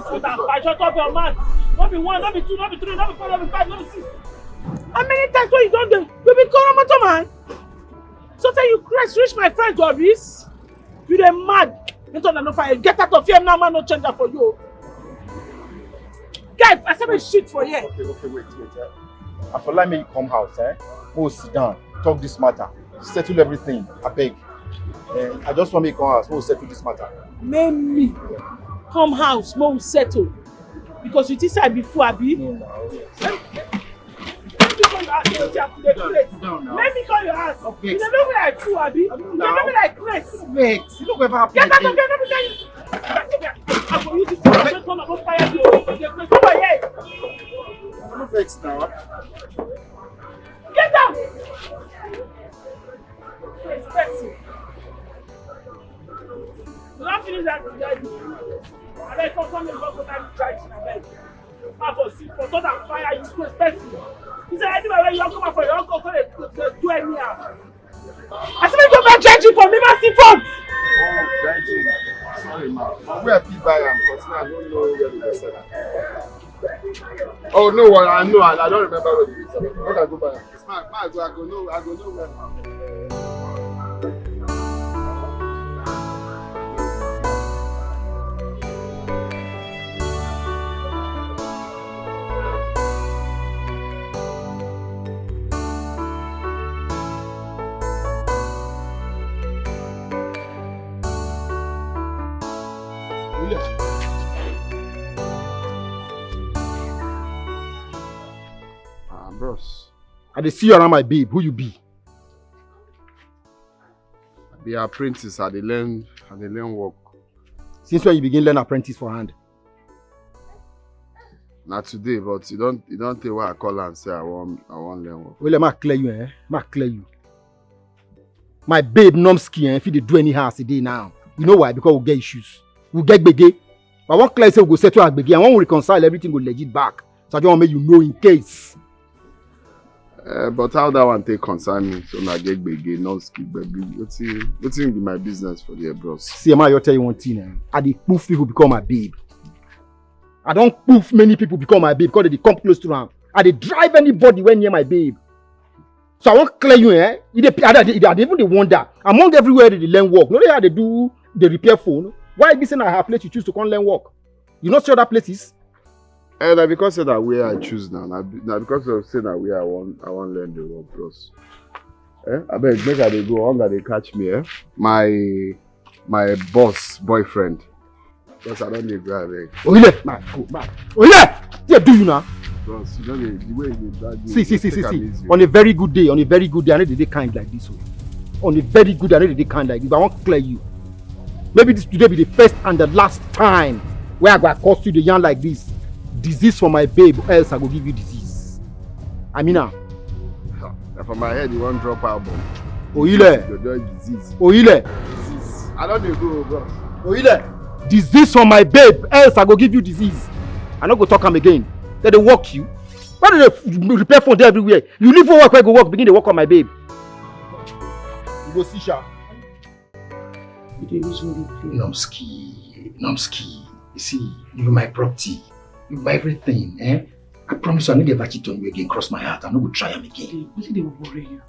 [SPEAKER 2] shut up your mouth. Not be one, not be two, not be three, not be four, not be five, not be six. How many times when you done them? You be call man. So tell you Christ reach my friend Doris. You dey mad. You don't know fire. Get out of here now, man. No change that for you. Get life. I said me shit for you.
[SPEAKER 3] Okay, wait. I for like me you come house, Go sit down, talk this matter, settle everything. I beg. I just want me come house, we'll settle this matter.
[SPEAKER 2] Make me come house, more settle. Because you think I be fool, Abi?
[SPEAKER 3] No.
[SPEAKER 2] Let me call your ass. Let me call your ass. You don't know where I fool, Abi? You don't know where I press.
[SPEAKER 3] Wait, you know where I
[SPEAKER 2] Get out of here, let me tell you. I'm going to use this to come and fire you. Come on here.
[SPEAKER 3] I'm vexed now.
[SPEAKER 2] Get out. It's pressing. You don't finish that today. I beg come and go time to try to beg. I go see for thought and fire you to expensive. He said anyway you come for your uncle to do anyhow. I said go back judging for me massive funds.
[SPEAKER 1] Oh, judging. Sorry, ma. Where people buy am? Because I don't know where they sell am. Oh no, I know. I don't remember where they sell am. Where I go buy am? It's my I go know where. Bros.
[SPEAKER 3] I dey see you around my babe. Who you be?
[SPEAKER 1] I be apprentice. I dey learn work.
[SPEAKER 3] Since when you begin learn apprentice for hand?
[SPEAKER 1] Not today, but you don't tell why I call and say I want learn work.
[SPEAKER 3] Well, I clear you, I clear you. My babe Nomski, if you dey do anyhow as a day now. You know why? Because we'll get issues. We'll get bege. But one clear say we'll go settle our bege. And when we reconcile, everything will legit back. So I just want to make you know in case.
[SPEAKER 1] But how that one take concern me? So I get bege, Nomski, baby. What's be my business for the bros?
[SPEAKER 3] See, I'll tell you one thing. I dey poof people become my babe. I don't poof many people become my babe because they come close to them. I dey drive anybody when near my babe. So I won't clear you, I even they wonder. Among everywhere they learn work. No, they how they do the repair phone. Why be saying I have place you choose to come learn work? You not see other places?
[SPEAKER 1] And because of that way I choose now. Now because of saying that way I want learn the work, bros. I beg make I dey go on that they catch me. My boss boyfriend. Because I don't need drive.
[SPEAKER 3] Oh yeah, man, go man. Oh yeah, do you now?
[SPEAKER 1] Bros, you know the way you drag me.
[SPEAKER 3] See. On a very good day, I know they kind like this. On a very good day, I know they kind like this. But I won't clear you. Maybe this today be the first and the last time where I go across you the yarn like this. Disease for my babe, or else I go give you disease. I mean now.
[SPEAKER 1] From my head, you won't drop album.
[SPEAKER 3] Oile.
[SPEAKER 1] Disease.
[SPEAKER 3] Oile.
[SPEAKER 1] Disease. I don't go, bro.
[SPEAKER 3] Oile. Disease for my babe, else I go give you disease. I not go talk am again. They work you. Why do they repair phone there everywhere? You leave for work, where go work, begin to work on my babe. You go see Sha.
[SPEAKER 12] Nomski. You see, you're my property. You're my everything, I promise you, I never cheat on you again. Cross my heart. I'm not going to try them again.
[SPEAKER 2] What did they worry you?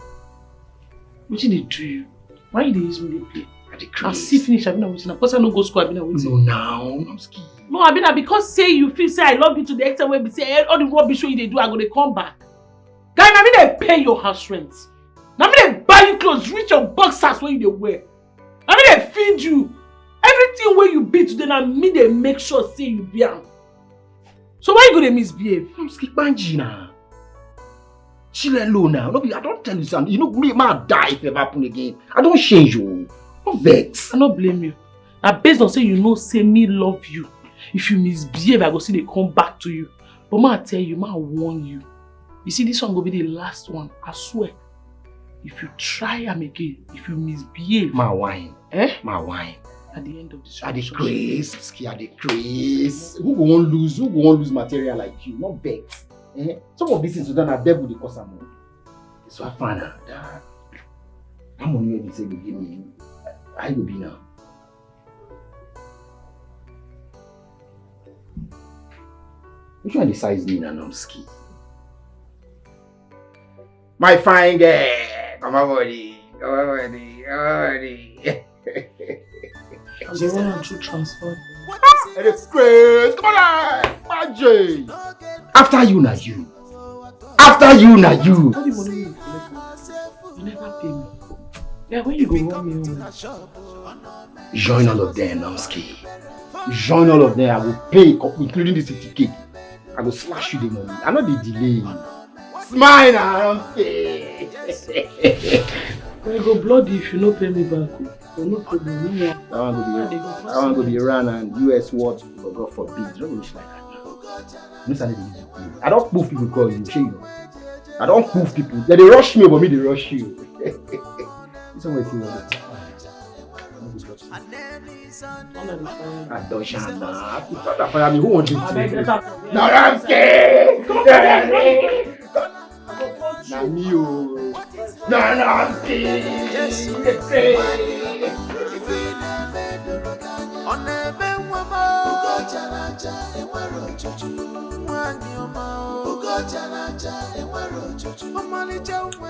[SPEAKER 2] What did they do you? Why did they use me to play? I see finish, I've been waiting. Because I don't go school, I've been waiting.
[SPEAKER 12] No, now, Nomski.
[SPEAKER 2] No, I've been because say you feel say I love you to the extent where we say all the rubbish way they do, I'm going to come back. Guy, I mean they pay your house rent. I mean they buy you clothes, reach your boxers when you they wear. I mean they feed you. Everything where you be today, I mean they make sure say you be am. So why you going to misbehave?
[SPEAKER 12] Nomski, banji now. Chill alone now. No, I don't tell you something. You know, me might die if it ever happen again. I don't change you. No vex.
[SPEAKER 2] I don't blame you. Now based on say you know say me love you. If you misbehave, I go see they come back to you. But ma tell you, ma warn you. You see, this one will be the last one. I swear. If you try am again, if you misbehave.
[SPEAKER 12] My wine. My wine.
[SPEAKER 2] At the end of this
[SPEAKER 12] I the grace. Who go won't lose material like you? Not vex. Some of these things done are devil they cause some. So I find out that how money you say you give me. I will be now. Which one decides me now, Nomski? My fine girl! Come on, buddy.
[SPEAKER 2] I'm the one to transfer.
[SPEAKER 8] What
[SPEAKER 12] And it's crazy. Come on, Magic. After you, na you. After you, na you.
[SPEAKER 2] All the money you never pay me. Yeah, when you go run me home?
[SPEAKER 12] Join all of them, Namski. Join all of them. I will pay, including the ticket. I will slash you the money. I know the delay. Smile now, Namski.
[SPEAKER 2] I go bloody if you no pay me back. No problem.
[SPEAKER 12] I want to be Iran and US what, God forbid. Don't wish like that. I don't move people call you, you know. I don't move people. They rush me, but me they rush you. This one is I don't shana. Fire me. Who wants you to? No, I'm scared. Now me, no, I'm scared.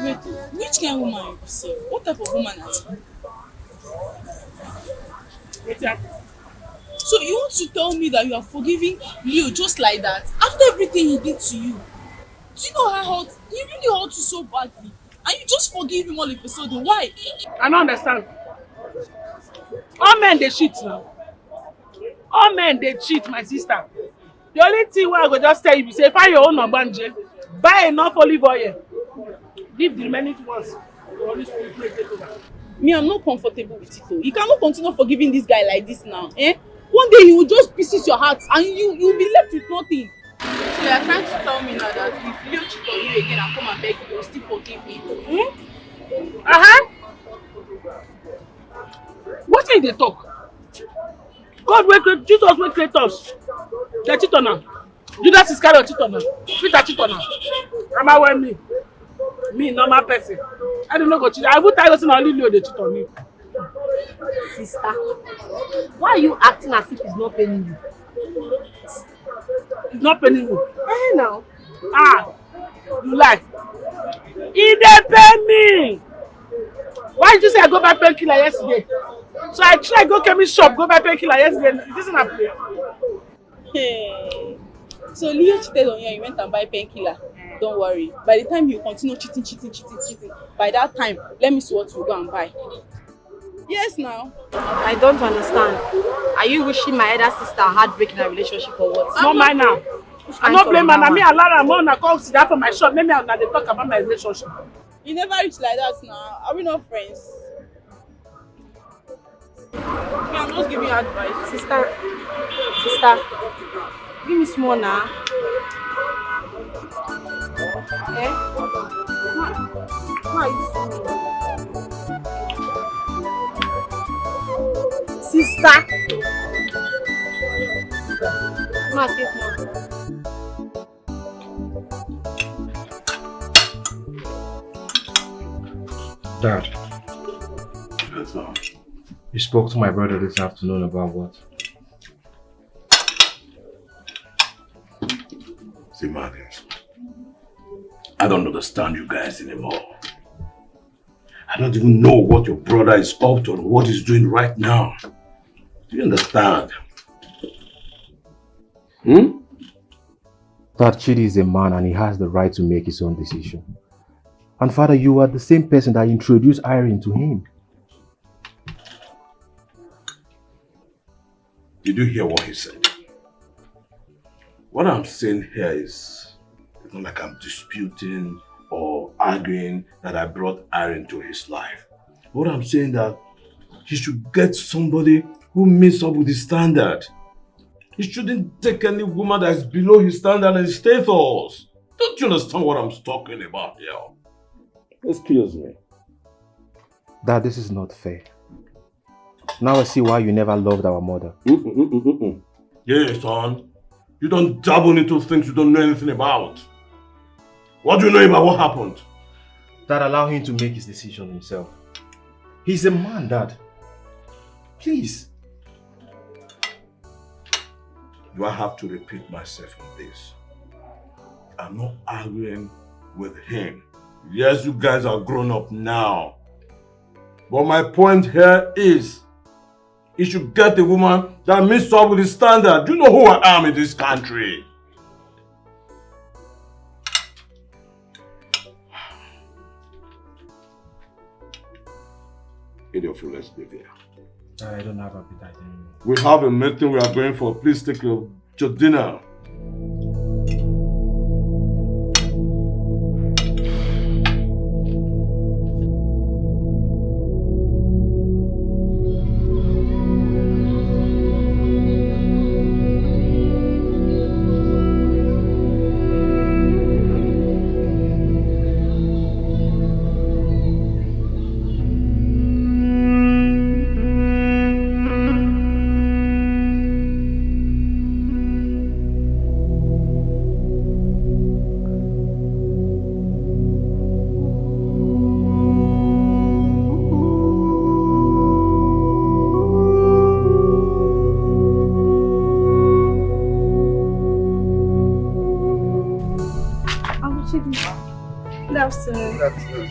[SPEAKER 14] Wait, which kind of woman you see? What type of woman are you? So you want to tell me that you are forgiving Leo just like that after everything he did to you? Do you know how he really hurt you so badly? And you just forgive him all of a sudden? Why?
[SPEAKER 2] I don't understand. All men they cheat now. All men they cheat, my sister. The only thing I go just tell you is say find your own obanje, buy enough olive oil, leave the remaining ones.
[SPEAKER 14] Me, I'm not comfortable with it though. You cannot continue forgiving this guy like this now. Eh? One day he will just pieces your heart and you'll be left with nothing. So you are trying to tell me now that if Leo cheat on you again and come and beg you, you'll still forgive me?
[SPEAKER 2] What did they talk? God will create, Jesus will create us. They cheat on her. Judas Iscariot cheat on her. Peter cheat on her. Rama well me normal person. I don't know go cheat. I will tell you only Leo they cheat on me.
[SPEAKER 10] Sister, why are you acting as if it's not paying you?
[SPEAKER 2] It's not paying you.
[SPEAKER 10] Eh now.
[SPEAKER 2] You lie. He dey pay me. Why did you say I go buy painkiller yesterday? So I try go chemist shop, go buy painkiller yesterday. This is not play.
[SPEAKER 14] Hey. So Leo cheated on you and you went and buy painkiller. Don't worry. By the time you continue cheating, by that time, let me see what you go and buy. Yes, now.
[SPEAKER 10] I don't understand. Are you wishing my elder sister heartbreak in a relationship or what?
[SPEAKER 2] No mind now. I don't blame her. Me and Lara Mona come sit down for my shop. Maybe I'm not they talk about my relationship.
[SPEAKER 14] You never reach like that now. Are we not friends? Me, I'm not giving you advice.
[SPEAKER 10] Sister, give me small now. Eh? Why sister? Ma, take more.
[SPEAKER 3] Dad. Yes, ma'am. You spoke to my brother this afternoon about what?
[SPEAKER 15] See, Martins, I don't understand you guys anymore. I don't even know what your brother is up to and what he's doing right now. Do you understand?
[SPEAKER 3] That Chidi is a man and he has the right to make his own decision. And Father, you are the same person that introduced Irene to him.
[SPEAKER 15] Did you hear what he said? What I'm saying here is, it's not like I'm disputing or arguing that I brought Irene to his life. What I'm saying that he should get somebody who meets up with his standard. He shouldn't take any woman that is below his standard and his status. Don't you understand what I'm talking about here? Excuse me.
[SPEAKER 3] Dad, this is not fair. Now I see why you never loved our mother.
[SPEAKER 15] Yeah, son. You don't dabble into things you don't know anything about. What do you know about what happened?
[SPEAKER 3] Dad, allow him to make his decision himself. He's a man, Dad. Please.
[SPEAKER 15] Do I have to repeat myself on this? I'm not arguing with him. Yes, you guys are grown up now. But my point here is, He should get a woman that meets up with his standard. Do you know who I am in this country? Idiot, let's leave here.
[SPEAKER 5] I don't have appetite anymore.
[SPEAKER 15] We have a meeting we are going for. Please take your dinner.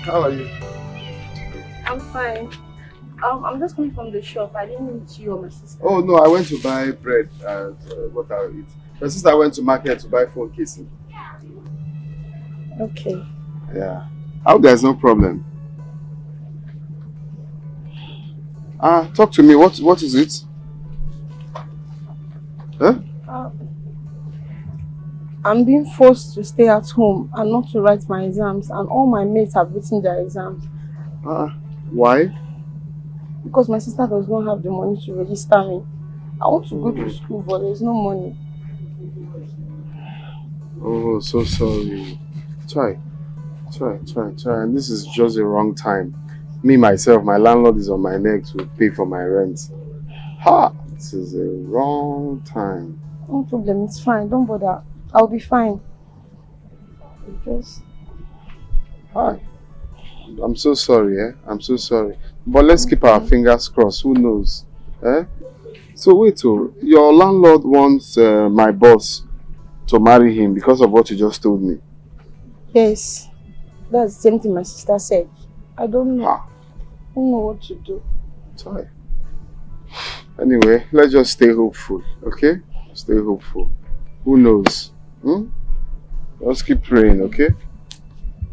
[SPEAKER 1] How are you?
[SPEAKER 16] I'm fine. I'm just coming from the shop. I didn't meet you or my sister.
[SPEAKER 1] Oh no, I went to buy bread and what I'll eat. My sister went to market to buy phone casing.
[SPEAKER 16] Okay.
[SPEAKER 1] Yeah. I hope there's no problem. Talk to me. What is it? Huh?
[SPEAKER 16] I'm being forced to stay at home and not to write my exams, and all my mates have written their exams.
[SPEAKER 1] Why?
[SPEAKER 16] Because my sister does not have the money to register me. I want to go to school, but there's no money.
[SPEAKER 1] Oh, so sorry. Try. And this is just the wrong time. Me, myself, my landlord is on my neck to pay for my rent. This is a wrong time.
[SPEAKER 16] No problem, it's fine. Don't bother. I'll be fine.
[SPEAKER 1] Hi. I'm so sorry, I'm so sorry. But let's keep our fingers crossed. Who knows? So wait, your landlord wants my boss to marry him because of what you just told me.
[SPEAKER 16] Yes. That's the same thing my sister said. I don't know. I don't know what to do.
[SPEAKER 1] Sorry. Anyway, let's just stay hopeful, okay? Stay hopeful. Who knows? Let's keep praying, okay?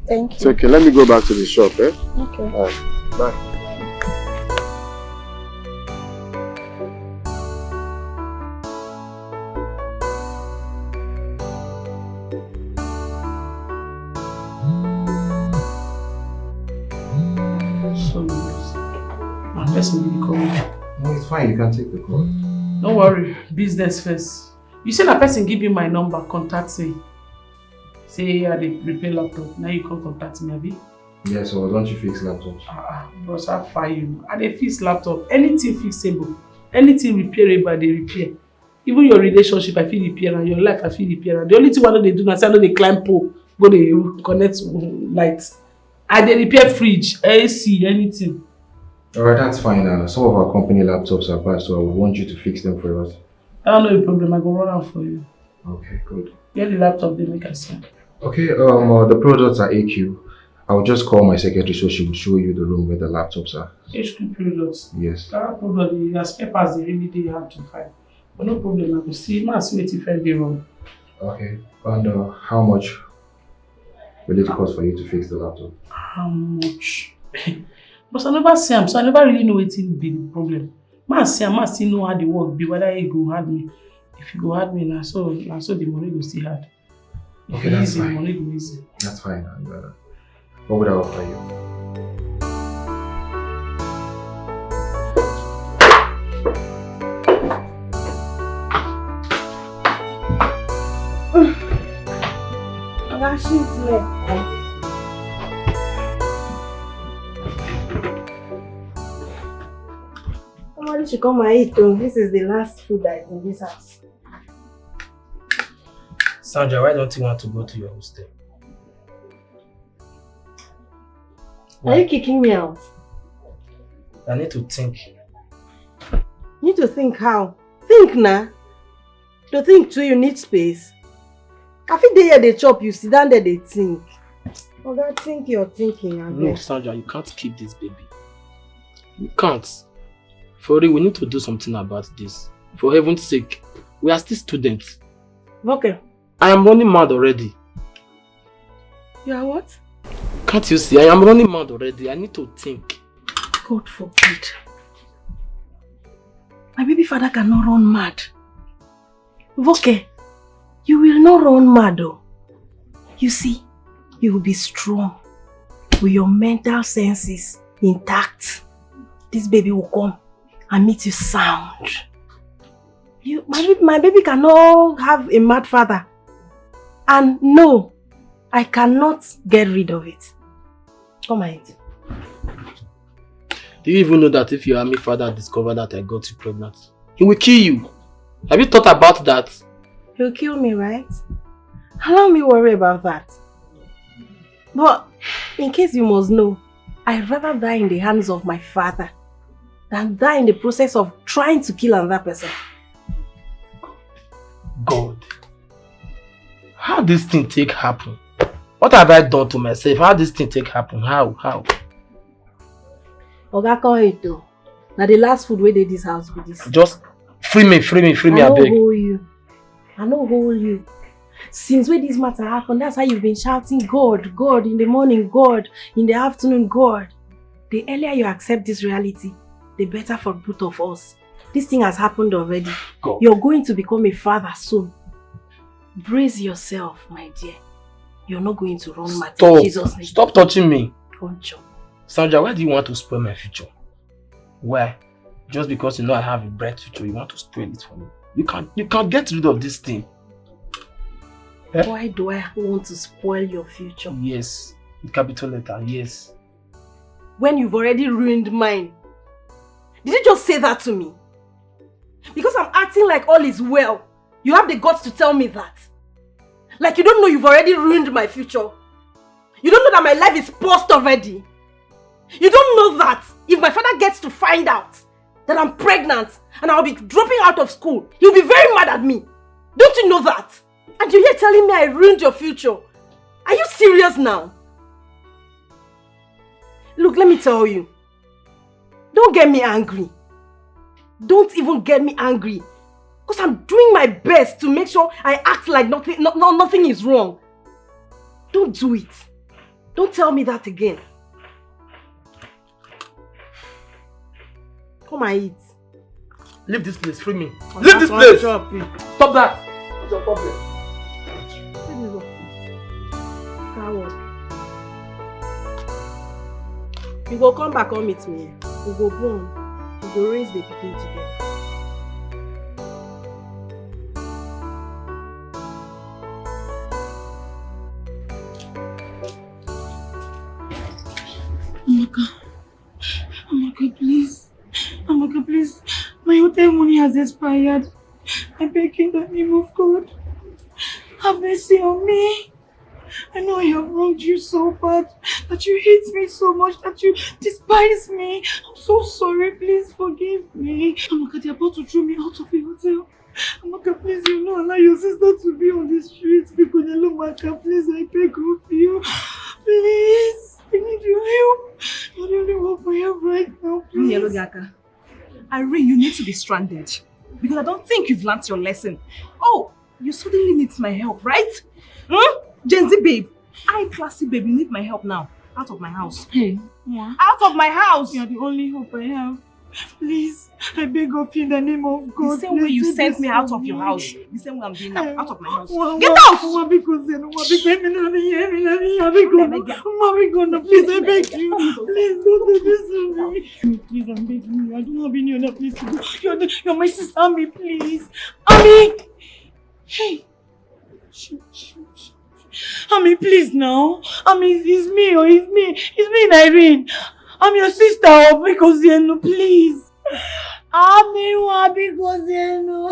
[SPEAKER 16] Thank you.
[SPEAKER 1] It's okay, let me go back to the shop, eh?
[SPEAKER 16] Okay.
[SPEAKER 1] Alright, bye.
[SPEAKER 17] No, it's fine. You can take the call.
[SPEAKER 2] Don't worry. Business first. You say that person give you my number, contact me. Say I dey repair laptop. Now you can contact me, abi?
[SPEAKER 17] Yeah, so don't you fix laptops?
[SPEAKER 2] Bros, I fire you. I dey fix laptop. Anything fixable, anything repairable, I dey repair. Even your relationship, I feel repair, and your life, I feel repair. The only thing I know they do now, say I know they climb pole, go they connect lights. I dey repair fridge, AC, anything.
[SPEAKER 17] Alright, that's fine. Some of our company laptops are bad, so I would want you to fix them for us.
[SPEAKER 2] I don't know a problem. I go run out for you.
[SPEAKER 17] Okay, good.
[SPEAKER 2] Get the laptop, they make us see.
[SPEAKER 17] Okay, the products are AQ. I'll just call my secretary so she will show you the room where the laptops are.
[SPEAKER 2] HQ products.
[SPEAKER 17] Yes.
[SPEAKER 2] That product, the spare parts, they really dey hard to find. But no problem, I will see. Man, see what if I dey wrong.
[SPEAKER 17] Okay, and how much will it cost for you to fix the laptop?
[SPEAKER 2] How much? But I never see him, so I never really know what will be the problem. Man see him, man still know how the work be, whether he go hard me. If you go hard me, now so the money go still hard. If
[SPEAKER 17] okay, that's
[SPEAKER 2] easy,
[SPEAKER 17] fine.
[SPEAKER 2] The money go easy.
[SPEAKER 17] That's fine. And, what would I offer you?
[SPEAKER 10] Somebody should come and eat. This is the last food that is in this house.
[SPEAKER 5] Sandra, why don't you want to go to your hostel?
[SPEAKER 10] Are you kicking me out?
[SPEAKER 5] I need to think.
[SPEAKER 10] You need to think how? Think now. To think too, you need space. I think they chop, you sit down there, they think. Oh, that think you're thinking.
[SPEAKER 5] No, Sandra, you can't keep this baby. You can't.
[SPEAKER 13] For real, we need to do something about this. For heaven's sake, we are still students.
[SPEAKER 10] Okay.
[SPEAKER 13] I am running mad already.
[SPEAKER 10] You are what?
[SPEAKER 13] Can't you see? I am running mad already. I need to think.
[SPEAKER 10] God forbid. My baby father cannot run mad. Okay, you will not run mad though. You see, you will be strong with your mental senses intact. This baby will come and meet you sound. My baby cannot have a mad father. And no, I cannot get rid of it. Come on.
[SPEAKER 13] Do you even know that if your army father discovered that I got you pregnant, he will kill you? Have you thought about that?
[SPEAKER 10] He'll kill me, right? Allow me worry about that. But in case you must know, I'd rather die in the hands of my father than die in the process of trying to kill another person.
[SPEAKER 13] God, how this thing take happen? What have I done to myself? How this thing take happen? How?
[SPEAKER 10] Oga, come eat though. Now the last food where they this house with this.
[SPEAKER 13] Just free me, I beg.
[SPEAKER 10] I know hold you. Since when this matter happened, that's how you've been shouting God, God in the morning, God in the afternoon, God. The earlier you accept this reality, the better for both of us. This thing has happened already. God. You're going to become a father soon. Brace yourself, my dear. You're not going to run mad in Jesus' name.
[SPEAKER 13] Stop touching me.
[SPEAKER 10] Concho.
[SPEAKER 13] Sandra, why do you want to spoil my future? Why? Just because you know I have a bright future, you want to spoil it for me. You can't get rid of this thing.
[SPEAKER 10] Eh? Why do I want to spoil your future?
[SPEAKER 13] Yes. Capital letter, yes.
[SPEAKER 10] When you've already ruined mine. Did you just say that to me? Because I'm acting like all is well, you have the guts to tell me that. Like you don't know you've already ruined my future. You don't know that my life is paused already. You don't know that if my father gets to find out that I'm pregnant and I'll be dropping out of school, he'll be very mad at me. Don't you know that? And you're here telling me I ruined your future. Are you serious now? Look, let me tell you. Don't get me angry. Don't even get me angry. Because I'm doing my best to make sure I act like nothing is wrong. Don't do it. Don't tell me that again. Come and eat.
[SPEAKER 13] Leave this place, free me. Leave this place! Stop that! What's your problem?
[SPEAKER 10] You go come back and meet me. We go born. We go raise the pikin together.
[SPEAKER 4] Amaka, please. Amaka, please. My hotel money has expired. I beg in the name of God. Have mercy on me. I know I have wronged you so bad, that you hate me so much, that you despise me. I'm so sorry, please forgive me. Amaka, they're about to throw me out of the hotel. Amaka, please, you know, allow your sister to be on the streets. People, Amaka, please, I beg of you. Please, I need your help. You're the only one for help right now, please.
[SPEAKER 9] Yellow Gaka, you need to be stranded. Because I don't think you've learnt your lesson. Oh, you suddenly need my help, right? Gen Z babe, classy babe, you need my help now. Out of my house.
[SPEAKER 4] Hey, yeah.
[SPEAKER 9] Out of my house!
[SPEAKER 4] You're the only hope I have. Please, I beg of you in the name of God.
[SPEAKER 9] The same way you sent me out of your house, the same way I'm doing now, out of my house. Get out!
[SPEAKER 4] Please, I beg you. Please, don't do this to me. Please, I'm begging you. I don't have any other place to go. You're my sister, Ami, please. Ami! Hey! Ami, please now. Ami, it's me, It's me, Irene. I'm your sister, Obikosienu, please. Ami, Obikosienu.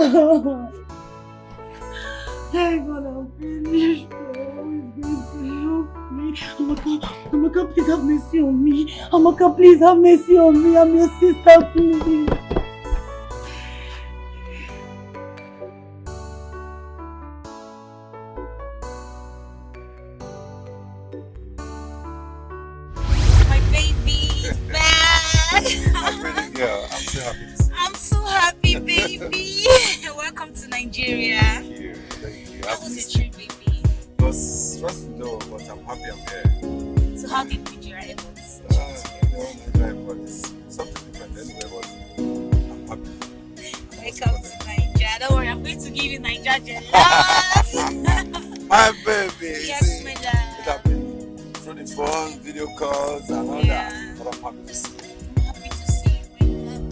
[SPEAKER 4] Hey, God, I'm finished. Amaka, please have mercy on me. Amaka, please have mercy on me. I'm your sister, please.
[SPEAKER 18] My pretty girl, I'm so happy to see so happy, baby. Welcome to Nigeria.
[SPEAKER 19] Thank you.
[SPEAKER 18] How was your trip, baby?
[SPEAKER 19] It was stressful though, but I'm happy I'm here.
[SPEAKER 18] So how did Nigeria end?
[SPEAKER 19] But it's something different anyway, but I'm happy.
[SPEAKER 18] Welcome to Nigeria. Don't worry, I'm going to give you Nigeria jollof.
[SPEAKER 19] My baby.
[SPEAKER 18] Yes, my love.
[SPEAKER 19] It happened through the phone, video calls, and all that. But I'm happy to see you.
[SPEAKER 18] I'm happy to see you, my love.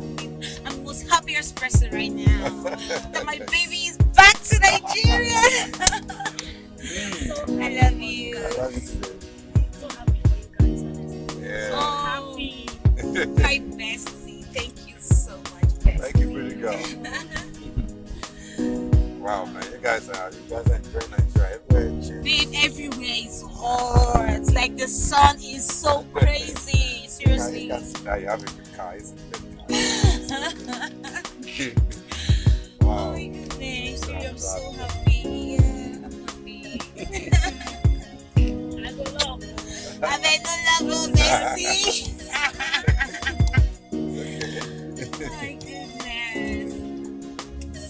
[SPEAKER 18] I'm the most happiest person right now. That my baby is back to Nigeria. So I love you.
[SPEAKER 19] I love you too.
[SPEAKER 18] So happy for you guys, honestly.
[SPEAKER 19] Yeah.
[SPEAKER 18] So happy. My bestie. Thank you so much, bestie.
[SPEAKER 19] Thank you, pretty girl. Wow, man, you guys are enjoying Nigeria everywhere.
[SPEAKER 18] Babe, everywhere is hot. Like the sun is so crazy. Seriously.
[SPEAKER 19] You can see that you have a good car, isn't it? Wow.
[SPEAKER 18] Oh my goodness, I'm so happy. Yeah, I'm happy. I go love. I bet no love, bestie. Oh my goodness.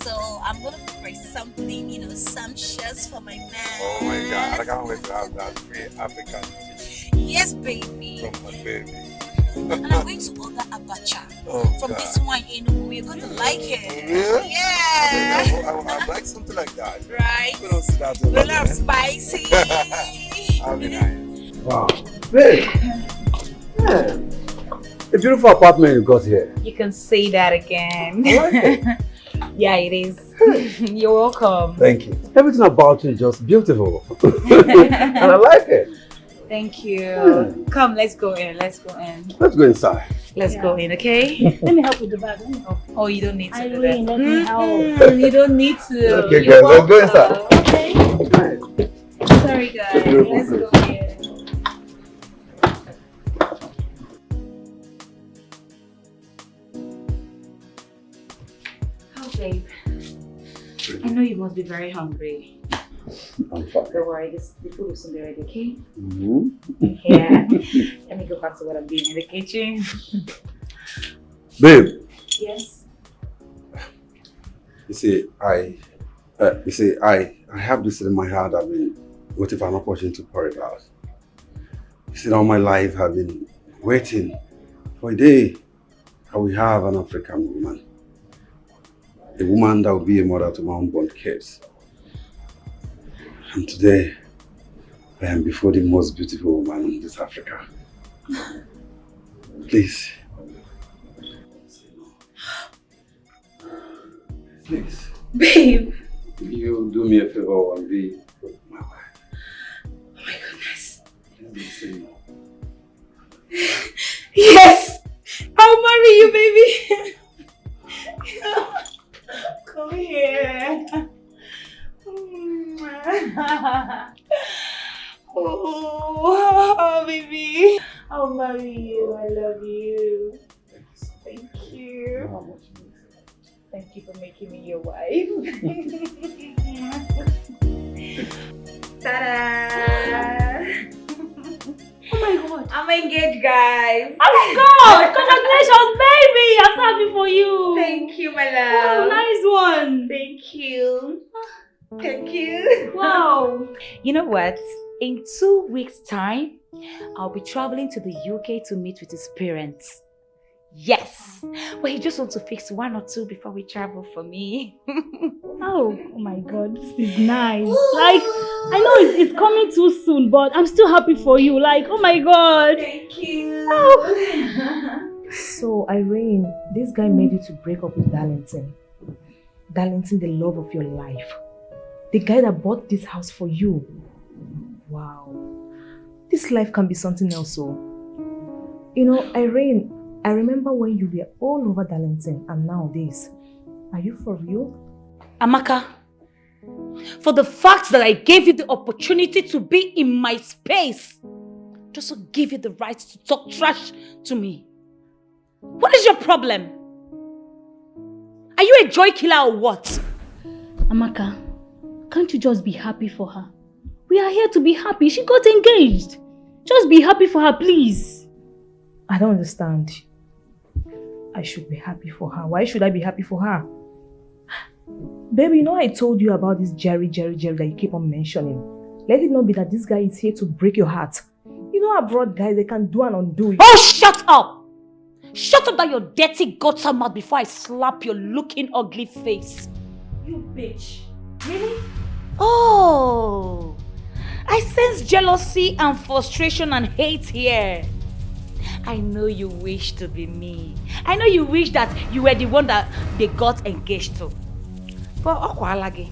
[SPEAKER 18] So I'm gonna prepare something, sumptuous for my man.
[SPEAKER 19] Oh my God, I can't wait to have that free African dish
[SPEAKER 18] Yes, baby.
[SPEAKER 19] from my baby.
[SPEAKER 18] And I'm going to order abacha from
[SPEAKER 19] God.
[SPEAKER 18] this wine in You're gonna like it.
[SPEAKER 19] Yeah?
[SPEAKER 18] Yeah.
[SPEAKER 19] I'd like something like that.
[SPEAKER 18] Right.
[SPEAKER 19] We don't see that a
[SPEAKER 18] A
[SPEAKER 19] lot.
[SPEAKER 18] lot of spicy.
[SPEAKER 19] That'll be nice.
[SPEAKER 20] Wow. Babe. Yeah. A beautiful apartment you got here.
[SPEAKER 21] You can say that again.
[SPEAKER 20] I like it.
[SPEAKER 21] Yeah, it is. You're welcome.
[SPEAKER 20] Thank you. Everything about you is just beautiful. And I like it.
[SPEAKER 21] Thank you. Come, let's go in. Let's go in.
[SPEAKER 20] Let's go inside.
[SPEAKER 21] Let's go in, okay?
[SPEAKER 4] Let me help with the bag. Let me help.
[SPEAKER 21] Oh, you don't need to do
[SPEAKER 4] Irene,
[SPEAKER 21] that.
[SPEAKER 4] let me help.
[SPEAKER 21] You don't need to.
[SPEAKER 20] Okay,
[SPEAKER 21] You're
[SPEAKER 20] guys, let's go
[SPEAKER 21] welcome.
[SPEAKER 20] inside.
[SPEAKER 21] Sorry, guys. Let's go in. Oh, babe. I know you must be very hungry.
[SPEAKER 20] I'm fine.
[SPEAKER 21] Don't worry, the food will soon be ready, okay?
[SPEAKER 20] Mm-hmm.
[SPEAKER 21] Yeah. Let me go back to what I'm doing in the kitchen.
[SPEAKER 20] Babe,
[SPEAKER 21] Yes.
[SPEAKER 20] you see, I have this in my heart. I've been waiting for an opportunity to pour it out. You see, all my life I've been waiting for a day I will have an African woman. A woman that will be a mother to my unborn kids. And today, I am before the most beautiful woman in this Africa. Please. Please.
[SPEAKER 21] Babe.
[SPEAKER 20] You do me a favor and be my wife.
[SPEAKER 21] Oh my goodness.
[SPEAKER 20] Let me say no.
[SPEAKER 21] Yes! I'll marry you, baby! Come here. Oh, baby. I'll marry you. I love you. Thank you. Thank you for making me your wife. Ta-da!
[SPEAKER 4] Oh my god.
[SPEAKER 21] I'm engaged, guys.
[SPEAKER 4] Oh my god! Congratulations, baby! I'm so happy for you.
[SPEAKER 21] Thank you, my
[SPEAKER 4] Wow,
[SPEAKER 21] love.
[SPEAKER 4] nice one.
[SPEAKER 21] Thank you. Thank you.
[SPEAKER 4] Wow.
[SPEAKER 21] You know what? In 2 weeks' time, I'll be traveling to the UK to meet with his parents. Yes, but he just wants to fix 1 or 2 before we travel for me.
[SPEAKER 4] Oh my god, this is nice. Like, I know it's coming too soon, but I'm still happy for you. Like, oh my god.
[SPEAKER 21] Thank you.
[SPEAKER 4] Oh.
[SPEAKER 9] So, Irene, this guy made you to break up with Darlington. Darlington, the love of your life. The guy that bought this house for you. Wow. This life can be something else, so. You know, Irene, I remember when you were all over Darlington and nowadays. Are you for real?
[SPEAKER 21] Amaka, for the fact that I gave you the opportunity to be in my space, just to give you the right to talk trash to me. What is your problem? Are you a joy killer or what?
[SPEAKER 4] Amaka, can't you just be happy for her? We are here to be happy. She got engaged. Just be happy for her, please.
[SPEAKER 9] I don't understand. I should be happy for her. Why should I be happy for her? Baby, you know I told you about this Jerry that you keep on mentioning. Let it not be that this guy is here to break your heart. You know abroad guys, they can do and undo.
[SPEAKER 21] Oh, shut up! Shut up that your dirty gutter mouth before I slap your looking ugly face. You bitch. Really? Oh, I sense jealousy and frustration and hate here. I know you wish to be me. I know you wish that you were the one that they got engaged to. But Okwalagi,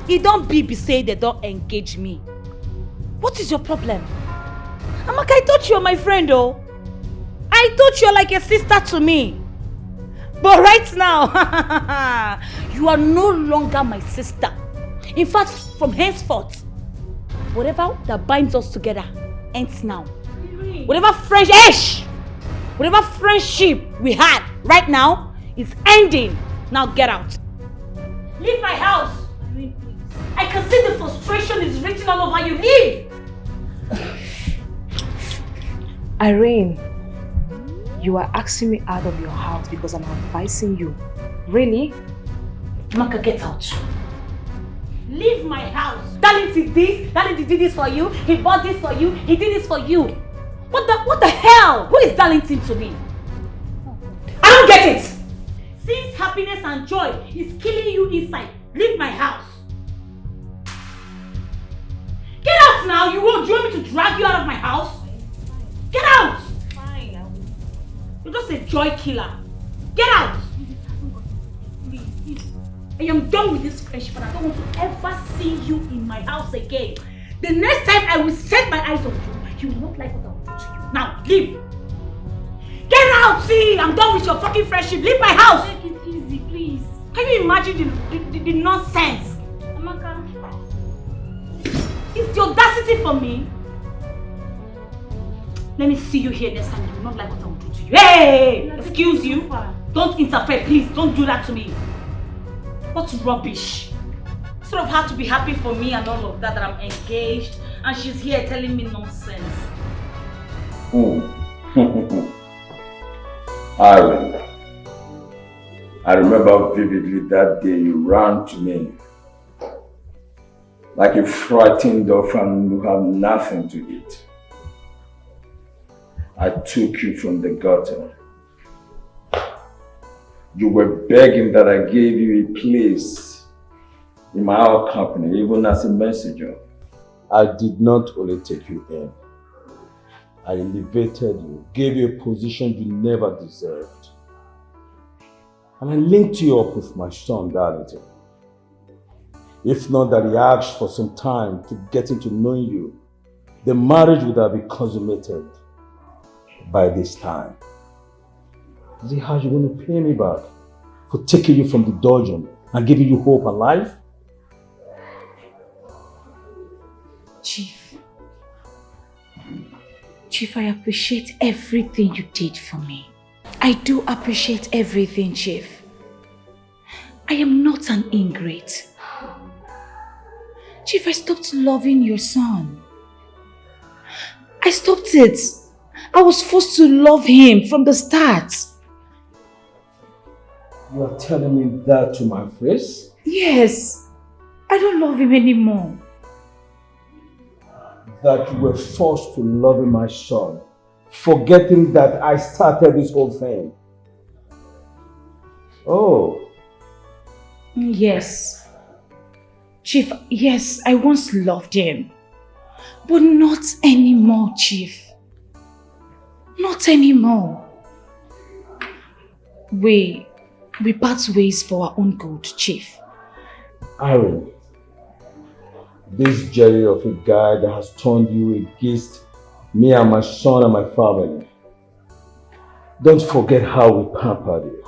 [SPEAKER 21] it don't be say they don't engage me. What is your problem? Amaka, I thought you were my friend, oh. I thought you were like a sister to me. But right now, you are no longer my sister. In fact, from henceforth, whatever that binds us together ends now. Whatever whatever friendship we had right now is ending. Now get out. Leave my house. I can see the frustration is written all over you. Leave.
[SPEAKER 9] Irene, you are asking me out of your house because I'm advising you. Really?
[SPEAKER 21] Maka, get out. Leave my house. Darling did this. Darling did this for you. He bought this for you. He did this for you. What the hell? Who is Darlington to me? I don't get it. Since happiness and joy is killing you inside, leave my house. Get out now. You want me to drag you out of my house? Get out. Fine. You're just a joy killer. Get out. Please. I am done with this friendship and I don't want to ever see you in my house again. The next time I will set my eyes on you, you will not like what I will do to you. Now, leave. Get out, see! I'm done with your fucking friendship. Leave my house.
[SPEAKER 14] Take it easy, please.
[SPEAKER 21] Can you imagine the nonsense?
[SPEAKER 14] Amaka.
[SPEAKER 21] It's the audacity for me. Let me see you here next time. You will not like what I will do to you. Hey! Excuse you. Don't interfere, please. Don't do that to me. What rubbish. Instead of her to be happy for me and all of that I'm engaged, and she's here telling me nonsense.
[SPEAKER 6] I remember vividly that day you ran to me like a frightened orphan who had nothing to eat. I took you from the gutter. You were begging that I gave you a place in my own company, even as a messenger.
[SPEAKER 3] I did not only take you in. I elevated you, gave you a position you never deserved. And I linked you up with my son, Darlington. If not that he asked for some time to get into knowing you, the marriage would have been consummated by this time. Is it how you're going to pay me back for taking you from the dungeon and giving you hope and life?
[SPEAKER 21] Chief, I appreciate everything you did for me. I do appreciate everything, Chief. I am not an ingrate. Chief, I stopped loving your son. I stopped it. I was forced to love him from the start.
[SPEAKER 3] You are telling me that to my face?
[SPEAKER 21] Yes. I don't love him anymore.
[SPEAKER 3] That you were forced to love my son, forgetting that I started this whole thing. Oh.
[SPEAKER 21] Yes. Chief, yes, I once loved him. But not anymore, Chief. Not anymore. We part ways for our own good, Chief.
[SPEAKER 3] Aaron, this jelly of a guy that has turned you against me and my son and my family. Don't forget how we pampered you.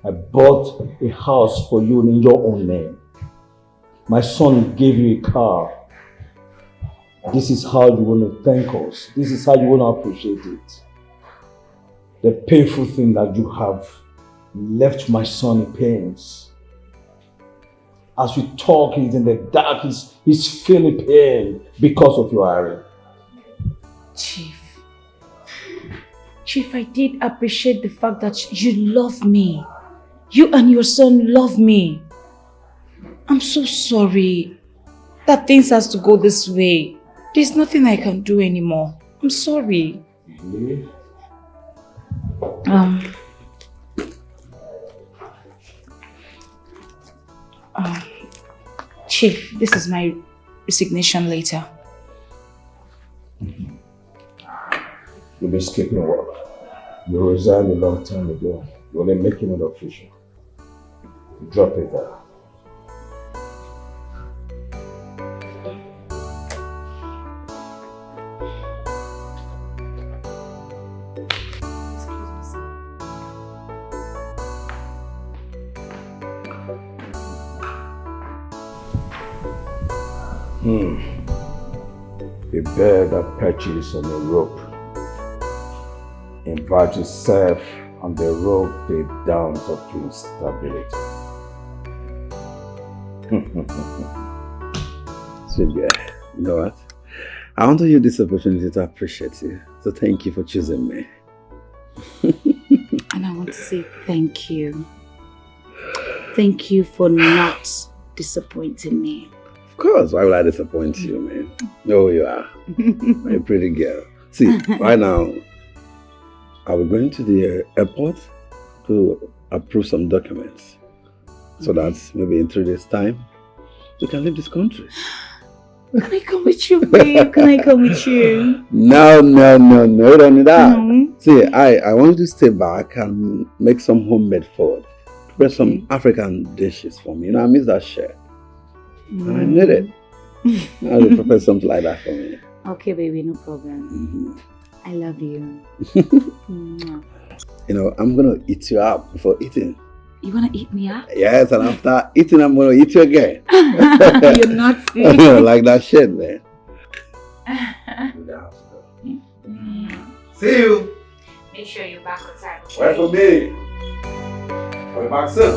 [SPEAKER 3] I bought a house for you in your own name. My son gave you a car. This is how you want to thank us. This is how you want to appreciate it. The painful thing that you have left my son in pains. As we talk, he's in the dark, he's feeling pain because of your Aaron.
[SPEAKER 21] Chief, Chief, I did appreciate the fact that you love me. You and your son love me. I'm so sorry that things has to go this way. There's nothing I can do anymore. I'm sorry. Chief, this is my resignation letter.
[SPEAKER 6] You've been skipping work. You resigned a long time ago. You're only making it official. Drop it there. A bear that perches on a rope invites itself on the rope the downs of instability.
[SPEAKER 20] Sweet guy, you know what? I want to use this opportunity to appreciate you. So thank you for choosing me.
[SPEAKER 21] And I want to say thank you. Thank you for not disappointing me.
[SPEAKER 20] Of course, why would I disappoint you, man? No, you are. My pretty girl. See, right now, I'll be going to the airport to approve some documents. So that maybe in 3 days' time, we can leave this country.
[SPEAKER 21] Can I come with you, babe? Can I come with you?
[SPEAKER 20] No, you don't need that. See, I want you to stay back and make some homemade food. Prepare some African dishes for me. You know, I miss that shit. And I need it. I'll prepare something like that for me.
[SPEAKER 21] Okay, baby, no problem. I love you.
[SPEAKER 20] You know, I'm gonna eat you up before eating.
[SPEAKER 21] You wanna eat me up?
[SPEAKER 20] Yes, and after eating, I'm gonna eat you again.
[SPEAKER 21] You're not sick.
[SPEAKER 20] Like that shit, man. See you.
[SPEAKER 21] Make sure you're back on time.
[SPEAKER 20] Wait for me. I'll be back soon.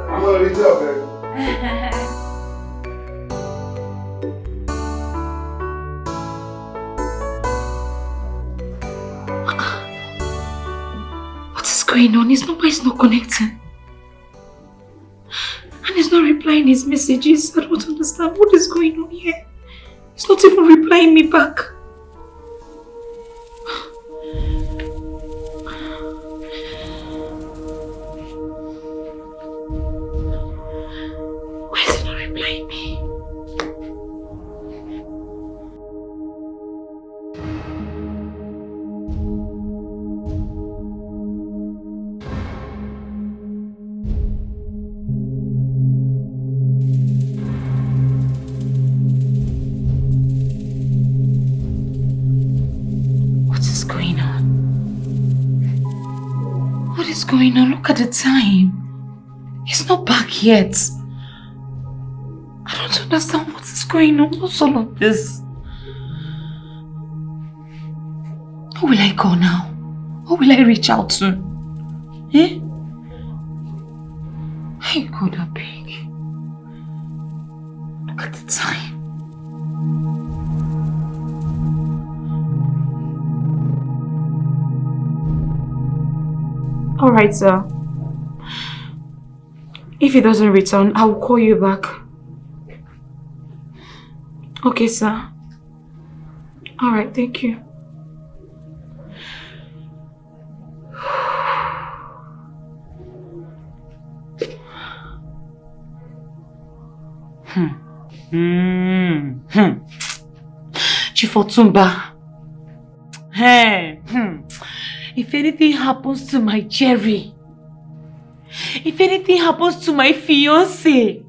[SPEAKER 20] I'm gonna eat you up, baby.
[SPEAKER 4] What is going on? His number is not connecting. And he's not replying his messages. I don't understand what is going on here. He's not even replying me back. Why is he not replying me? What's going on? Look at the time. He's not back yet. I don't understand what is going on. What's all of this? Who will I call now? Who will I reach out to? Eh? Hey, God, I beg. Look at the time. Alright, sir. If he doesn't return, I will call you back. Okay, sir. Alright, thank you. Chief Otumba. Hey. If anything happens to my Jerry, if anything happens to my fiancé,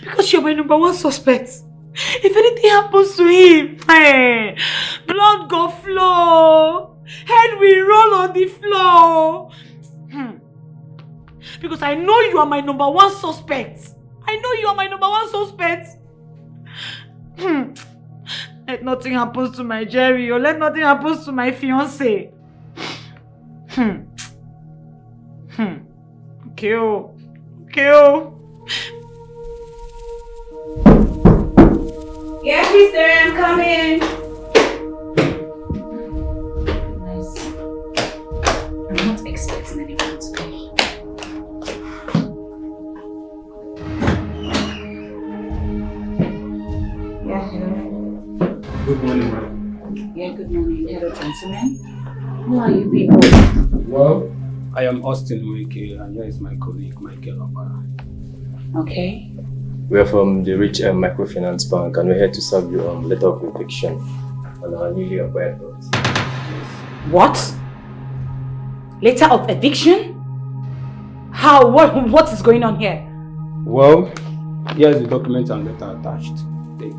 [SPEAKER 4] because you're my #1 suspect, if anything happens to him, hey, blood go flow, head will roll on the floor. Because I know you are my #1 suspect. I know you are my #1 suspect. Let nothing happen to my Jerry, or let nothing happen to my fiancé. Okay.
[SPEAKER 21] Yeah, sister, I'm coming. Nice.
[SPEAKER 4] Hello, gentlemen. Who are you people?
[SPEAKER 5] Well, I am Austin Wike, and here is my colleague, Michael Obara.
[SPEAKER 4] Okay.
[SPEAKER 7] We are from the Rich Microfinance Bank, and we're here to serve you on letter of eviction on our newly acquired property.
[SPEAKER 21] What? Letter of eviction? How? What is going on here?
[SPEAKER 5] Well, here is the document and letter attached. Take.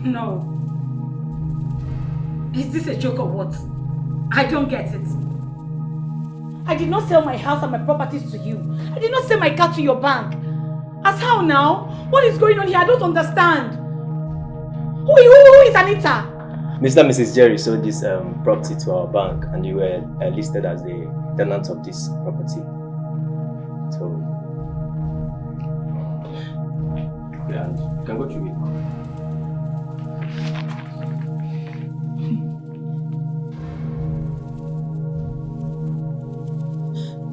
[SPEAKER 21] No. Is this a joke or what? I don't get it. I did not sell my house and my properties to you. I did not sell my car to your bank. As how now? What is going on here? I don't understand. Who is Anita?
[SPEAKER 7] Mr. and Mrs. Jerry sold this property to our bank, and you were listed as the tenant of this property. So, yeah, you can go through it.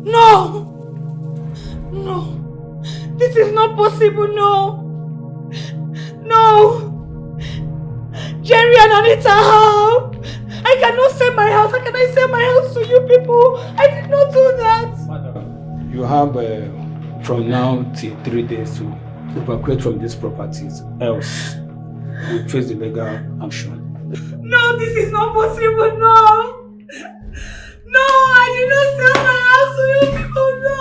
[SPEAKER 21] No! No! This is not possible, no! No! Jerry and Anita, how? I cannot sell my house. How can I sell my house to you people? I did not do that!
[SPEAKER 5] Madam, you have from now till 3 days to evacuate from these properties, else you face the legal action.
[SPEAKER 21] No, this is not possible, no! No, I did not sell my house to you people, no!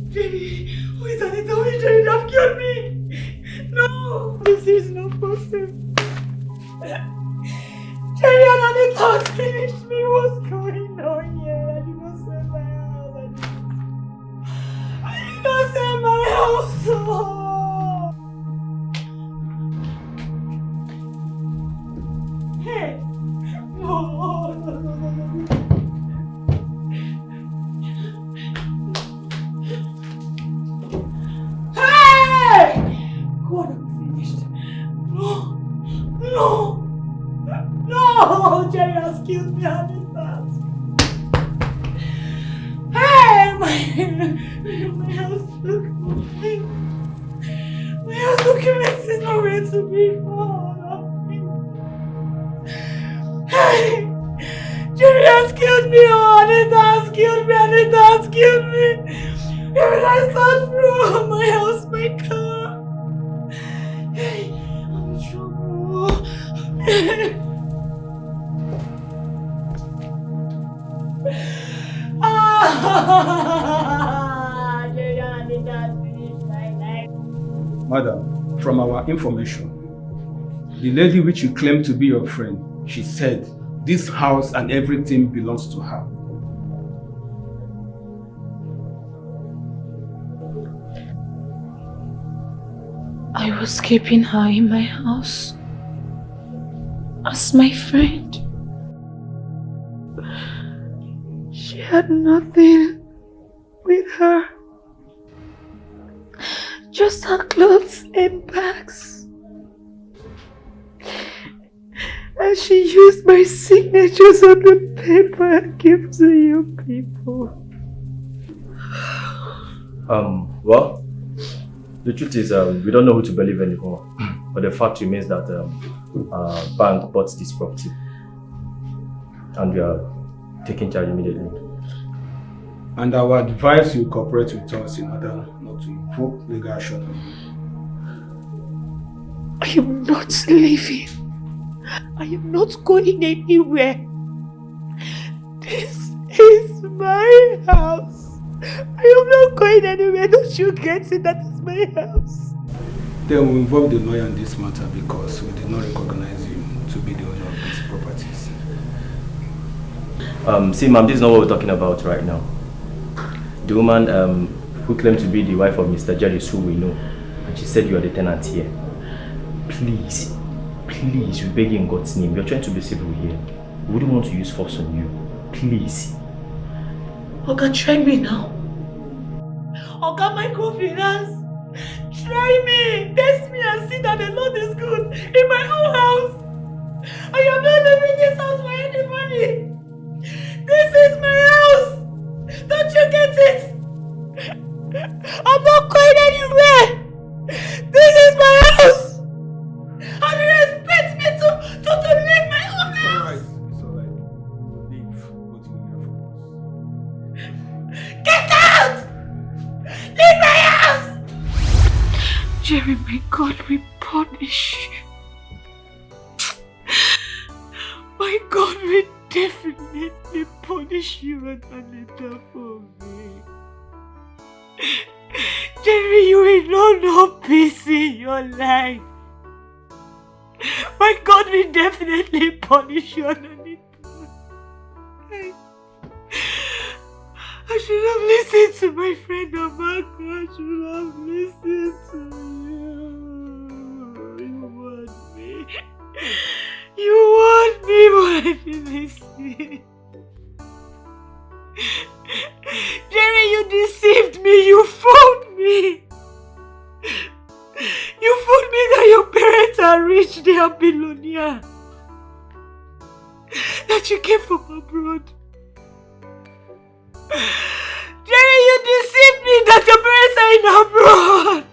[SPEAKER 21] Jerry, who is Anita? Who is Jerry? They have killed me! No, this is not possible. Jerry and Anita have finished me. What's going on here? I did not sell my house. I did not sell my house. Oh. Hey! No, no, no, no, no. Hey! God, I'm finished. No! No! No! Jerry has killed me, Anita. Hey! My house documents is nowhere to be found. Hey! Jerry has killed me! Oh, Anita has killed me! Anita has killed me! Even I thought through my house, my car. Hey, I'm in trouble. Jerry and Anita has finished my life.
[SPEAKER 5] Madam, from our information, the lady which you claim to be your friend, she said this house and everything belongs to her.
[SPEAKER 4] I was keeping her in my house as my friend. She had nothing with her, just her clothes and bags. And she used my signatures on the paper and gave to you people.
[SPEAKER 7] Well, the truth is, we don't know who to believe anymore. But the fact remains that our bank bought this property, and we are taking charge immediately.
[SPEAKER 5] And I would advise you cooperate with us in order not to invoke legal action.
[SPEAKER 4] I am not leaving. I am not going anywhere. This is my house. I am not going anywhere. Don't you get it? That is my house.
[SPEAKER 5] Then we involve the lawyer in this matter because we did not recognize you to be the owner of these properties.
[SPEAKER 7] See, ma'am, this is not what we're talking about right now. The woman who claimed to be the wife of Mr. Jerry is who we know, and she said you are the tenant here. Please, we beg you in God's name. We are trying to be civil here. We wouldn't want to use force on you. Please.
[SPEAKER 4] Oga, try me now. Oga, microfinance. Try me, test me and see that the Lord is good in my own house. I am not leaving this house for anybody. This is my house. Don't you get it? I'm not going anywhere. This is my house. And you expect me to leave my own house?
[SPEAKER 3] It's alright. Leave what you hear from us.
[SPEAKER 4] Get out! Leave my house! Jerry, my God, we punish you. My God, we definitely punish you and Anita for me. Jerry, you will not know peace in your life. My God, we definitely punish you and Anita. I should have listened to my friend Amaka. I should have listened to you. You want me. You want me, but I didn't listen. Jerry, you deceived me. You fooled me. You fooled me that your parents are rich. They are billionaires. That you came from abroad. Jerry, you deceived me that your parents are in abroad.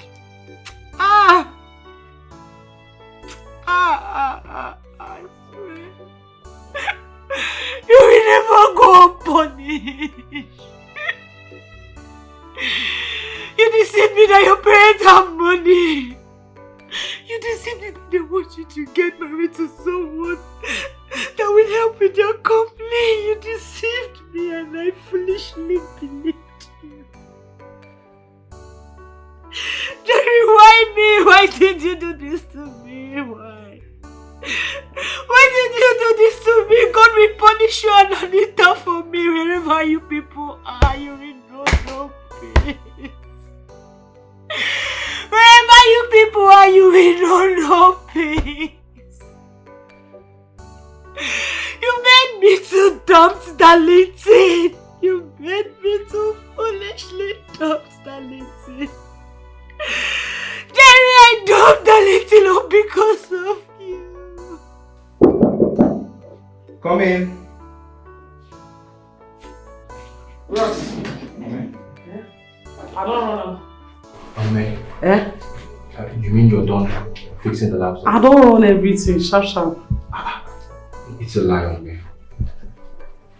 [SPEAKER 4] I swear. You will never go unpunished. You deceived me that your parents have money. You deceived me that they want you to get married to someone that will help with your company. You deceived me and I foolishly believed you. Jerry, why me? Why did you do this to me? Why? Why did you do this to me? God will punish you and Anita for me. Wherever you people are, you will no peace. Wherever you people are, you will no peace. You made me to dump Darlington. You made me to foolishly dump Darlington. Jerry, I dumped Darlington all because of you.
[SPEAKER 17] Come in.
[SPEAKER 2] Ross. I don't run.
[SPEAKER 17] May.
[SPEAKER 2] Eh?
[SPEAKER 17] You mean you're done fixing the laptop?
[SPEAKER 2] I don't run everything, sharp.
[SPEAKER 17] It's a lie on me.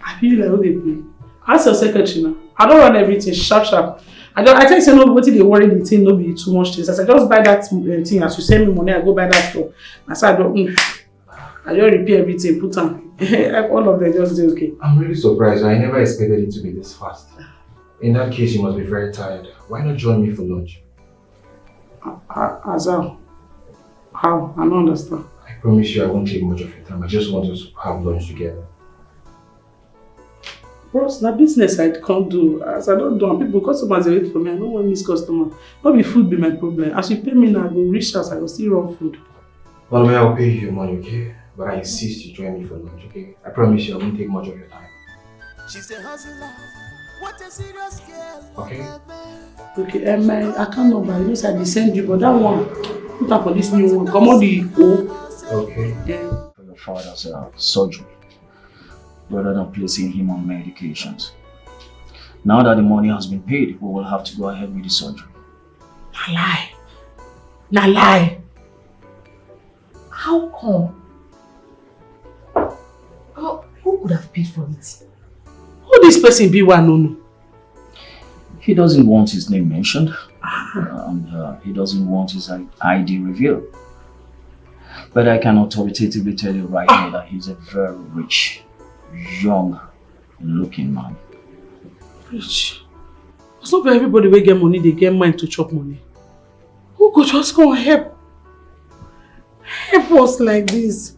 [SPEAKER 2] I feel like what they play. Ask your secretary now. I don't run everything, sharp. I tell you, say no, what they worry the thing, no be too much things. I said, just buy that thing. As you send me money, I go buy that stuff. I said, I just repair everything, put on. All of them just do okay.
[SPEAKER 17] I'm really surprised. I never expected it to be this fast. In that case, you must be very tired. Why not join me for lunch?
[SPEAKER 2] Azal, how? I don't understand.
[SPEAKER 17] I promise you I won't take much of your time. I just want us to have lunch together.
[SPEAKER 2] Bros, na business I can't do. As I don't do, and people, customers they wait for me. I don't want miss customer. Not be food be my problem. As you pay me now, I go reach us. I go still run food.
[SPEAKER 17] Well, I'll pay you your money, okay? But I insist you join me for lunch, okay? I promise you I won't take much of your time.
[SPEAKER 8] She's a hustler. What a serious girl.
[SPEAKER 17] Okay?
[SPEAKER 2] Okay, my account number, I know I will send you, but that one, put up for this new one. Come on, the O.
[SPEAKER 17] Okay.
[SPEAKER 2] Yeah.
[SPEAKER 11] For your father's surgery, rather than placing him on medications. Now that the money has been paid, we will have to go ahead with the surgery.
[SPEAKER 4] Na lie. How come? Who could have paid for it?
[SPEAKER 2] Who this person be one no?
[SPEAKER 11] He doesn't want his name mentioned, and he doesn't want his ID revealed. But I can authoritatively tell you right now that he's a very rich, young-looking man.
[SPEAKER 2] Rich? It's not for everybody will get money, they get mind to chop money. Who could just go and help us like this?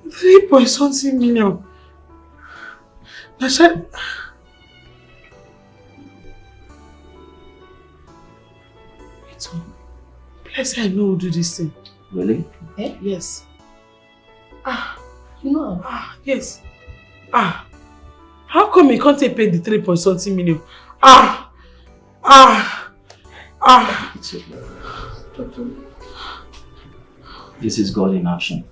[SPEAKER 2] 3.something million. Nasha, Bless I know who do this thing.
[SPEAKER 11] Really?
[SPEAKER 4] Eh?
[SPEAKER 2] Yes.
[SPEAKER 4] You know?
[SPEAKER 2] Yes. How come you can't pay the 3.something million?
[SPEAKER 11] It's okay. This is God in action.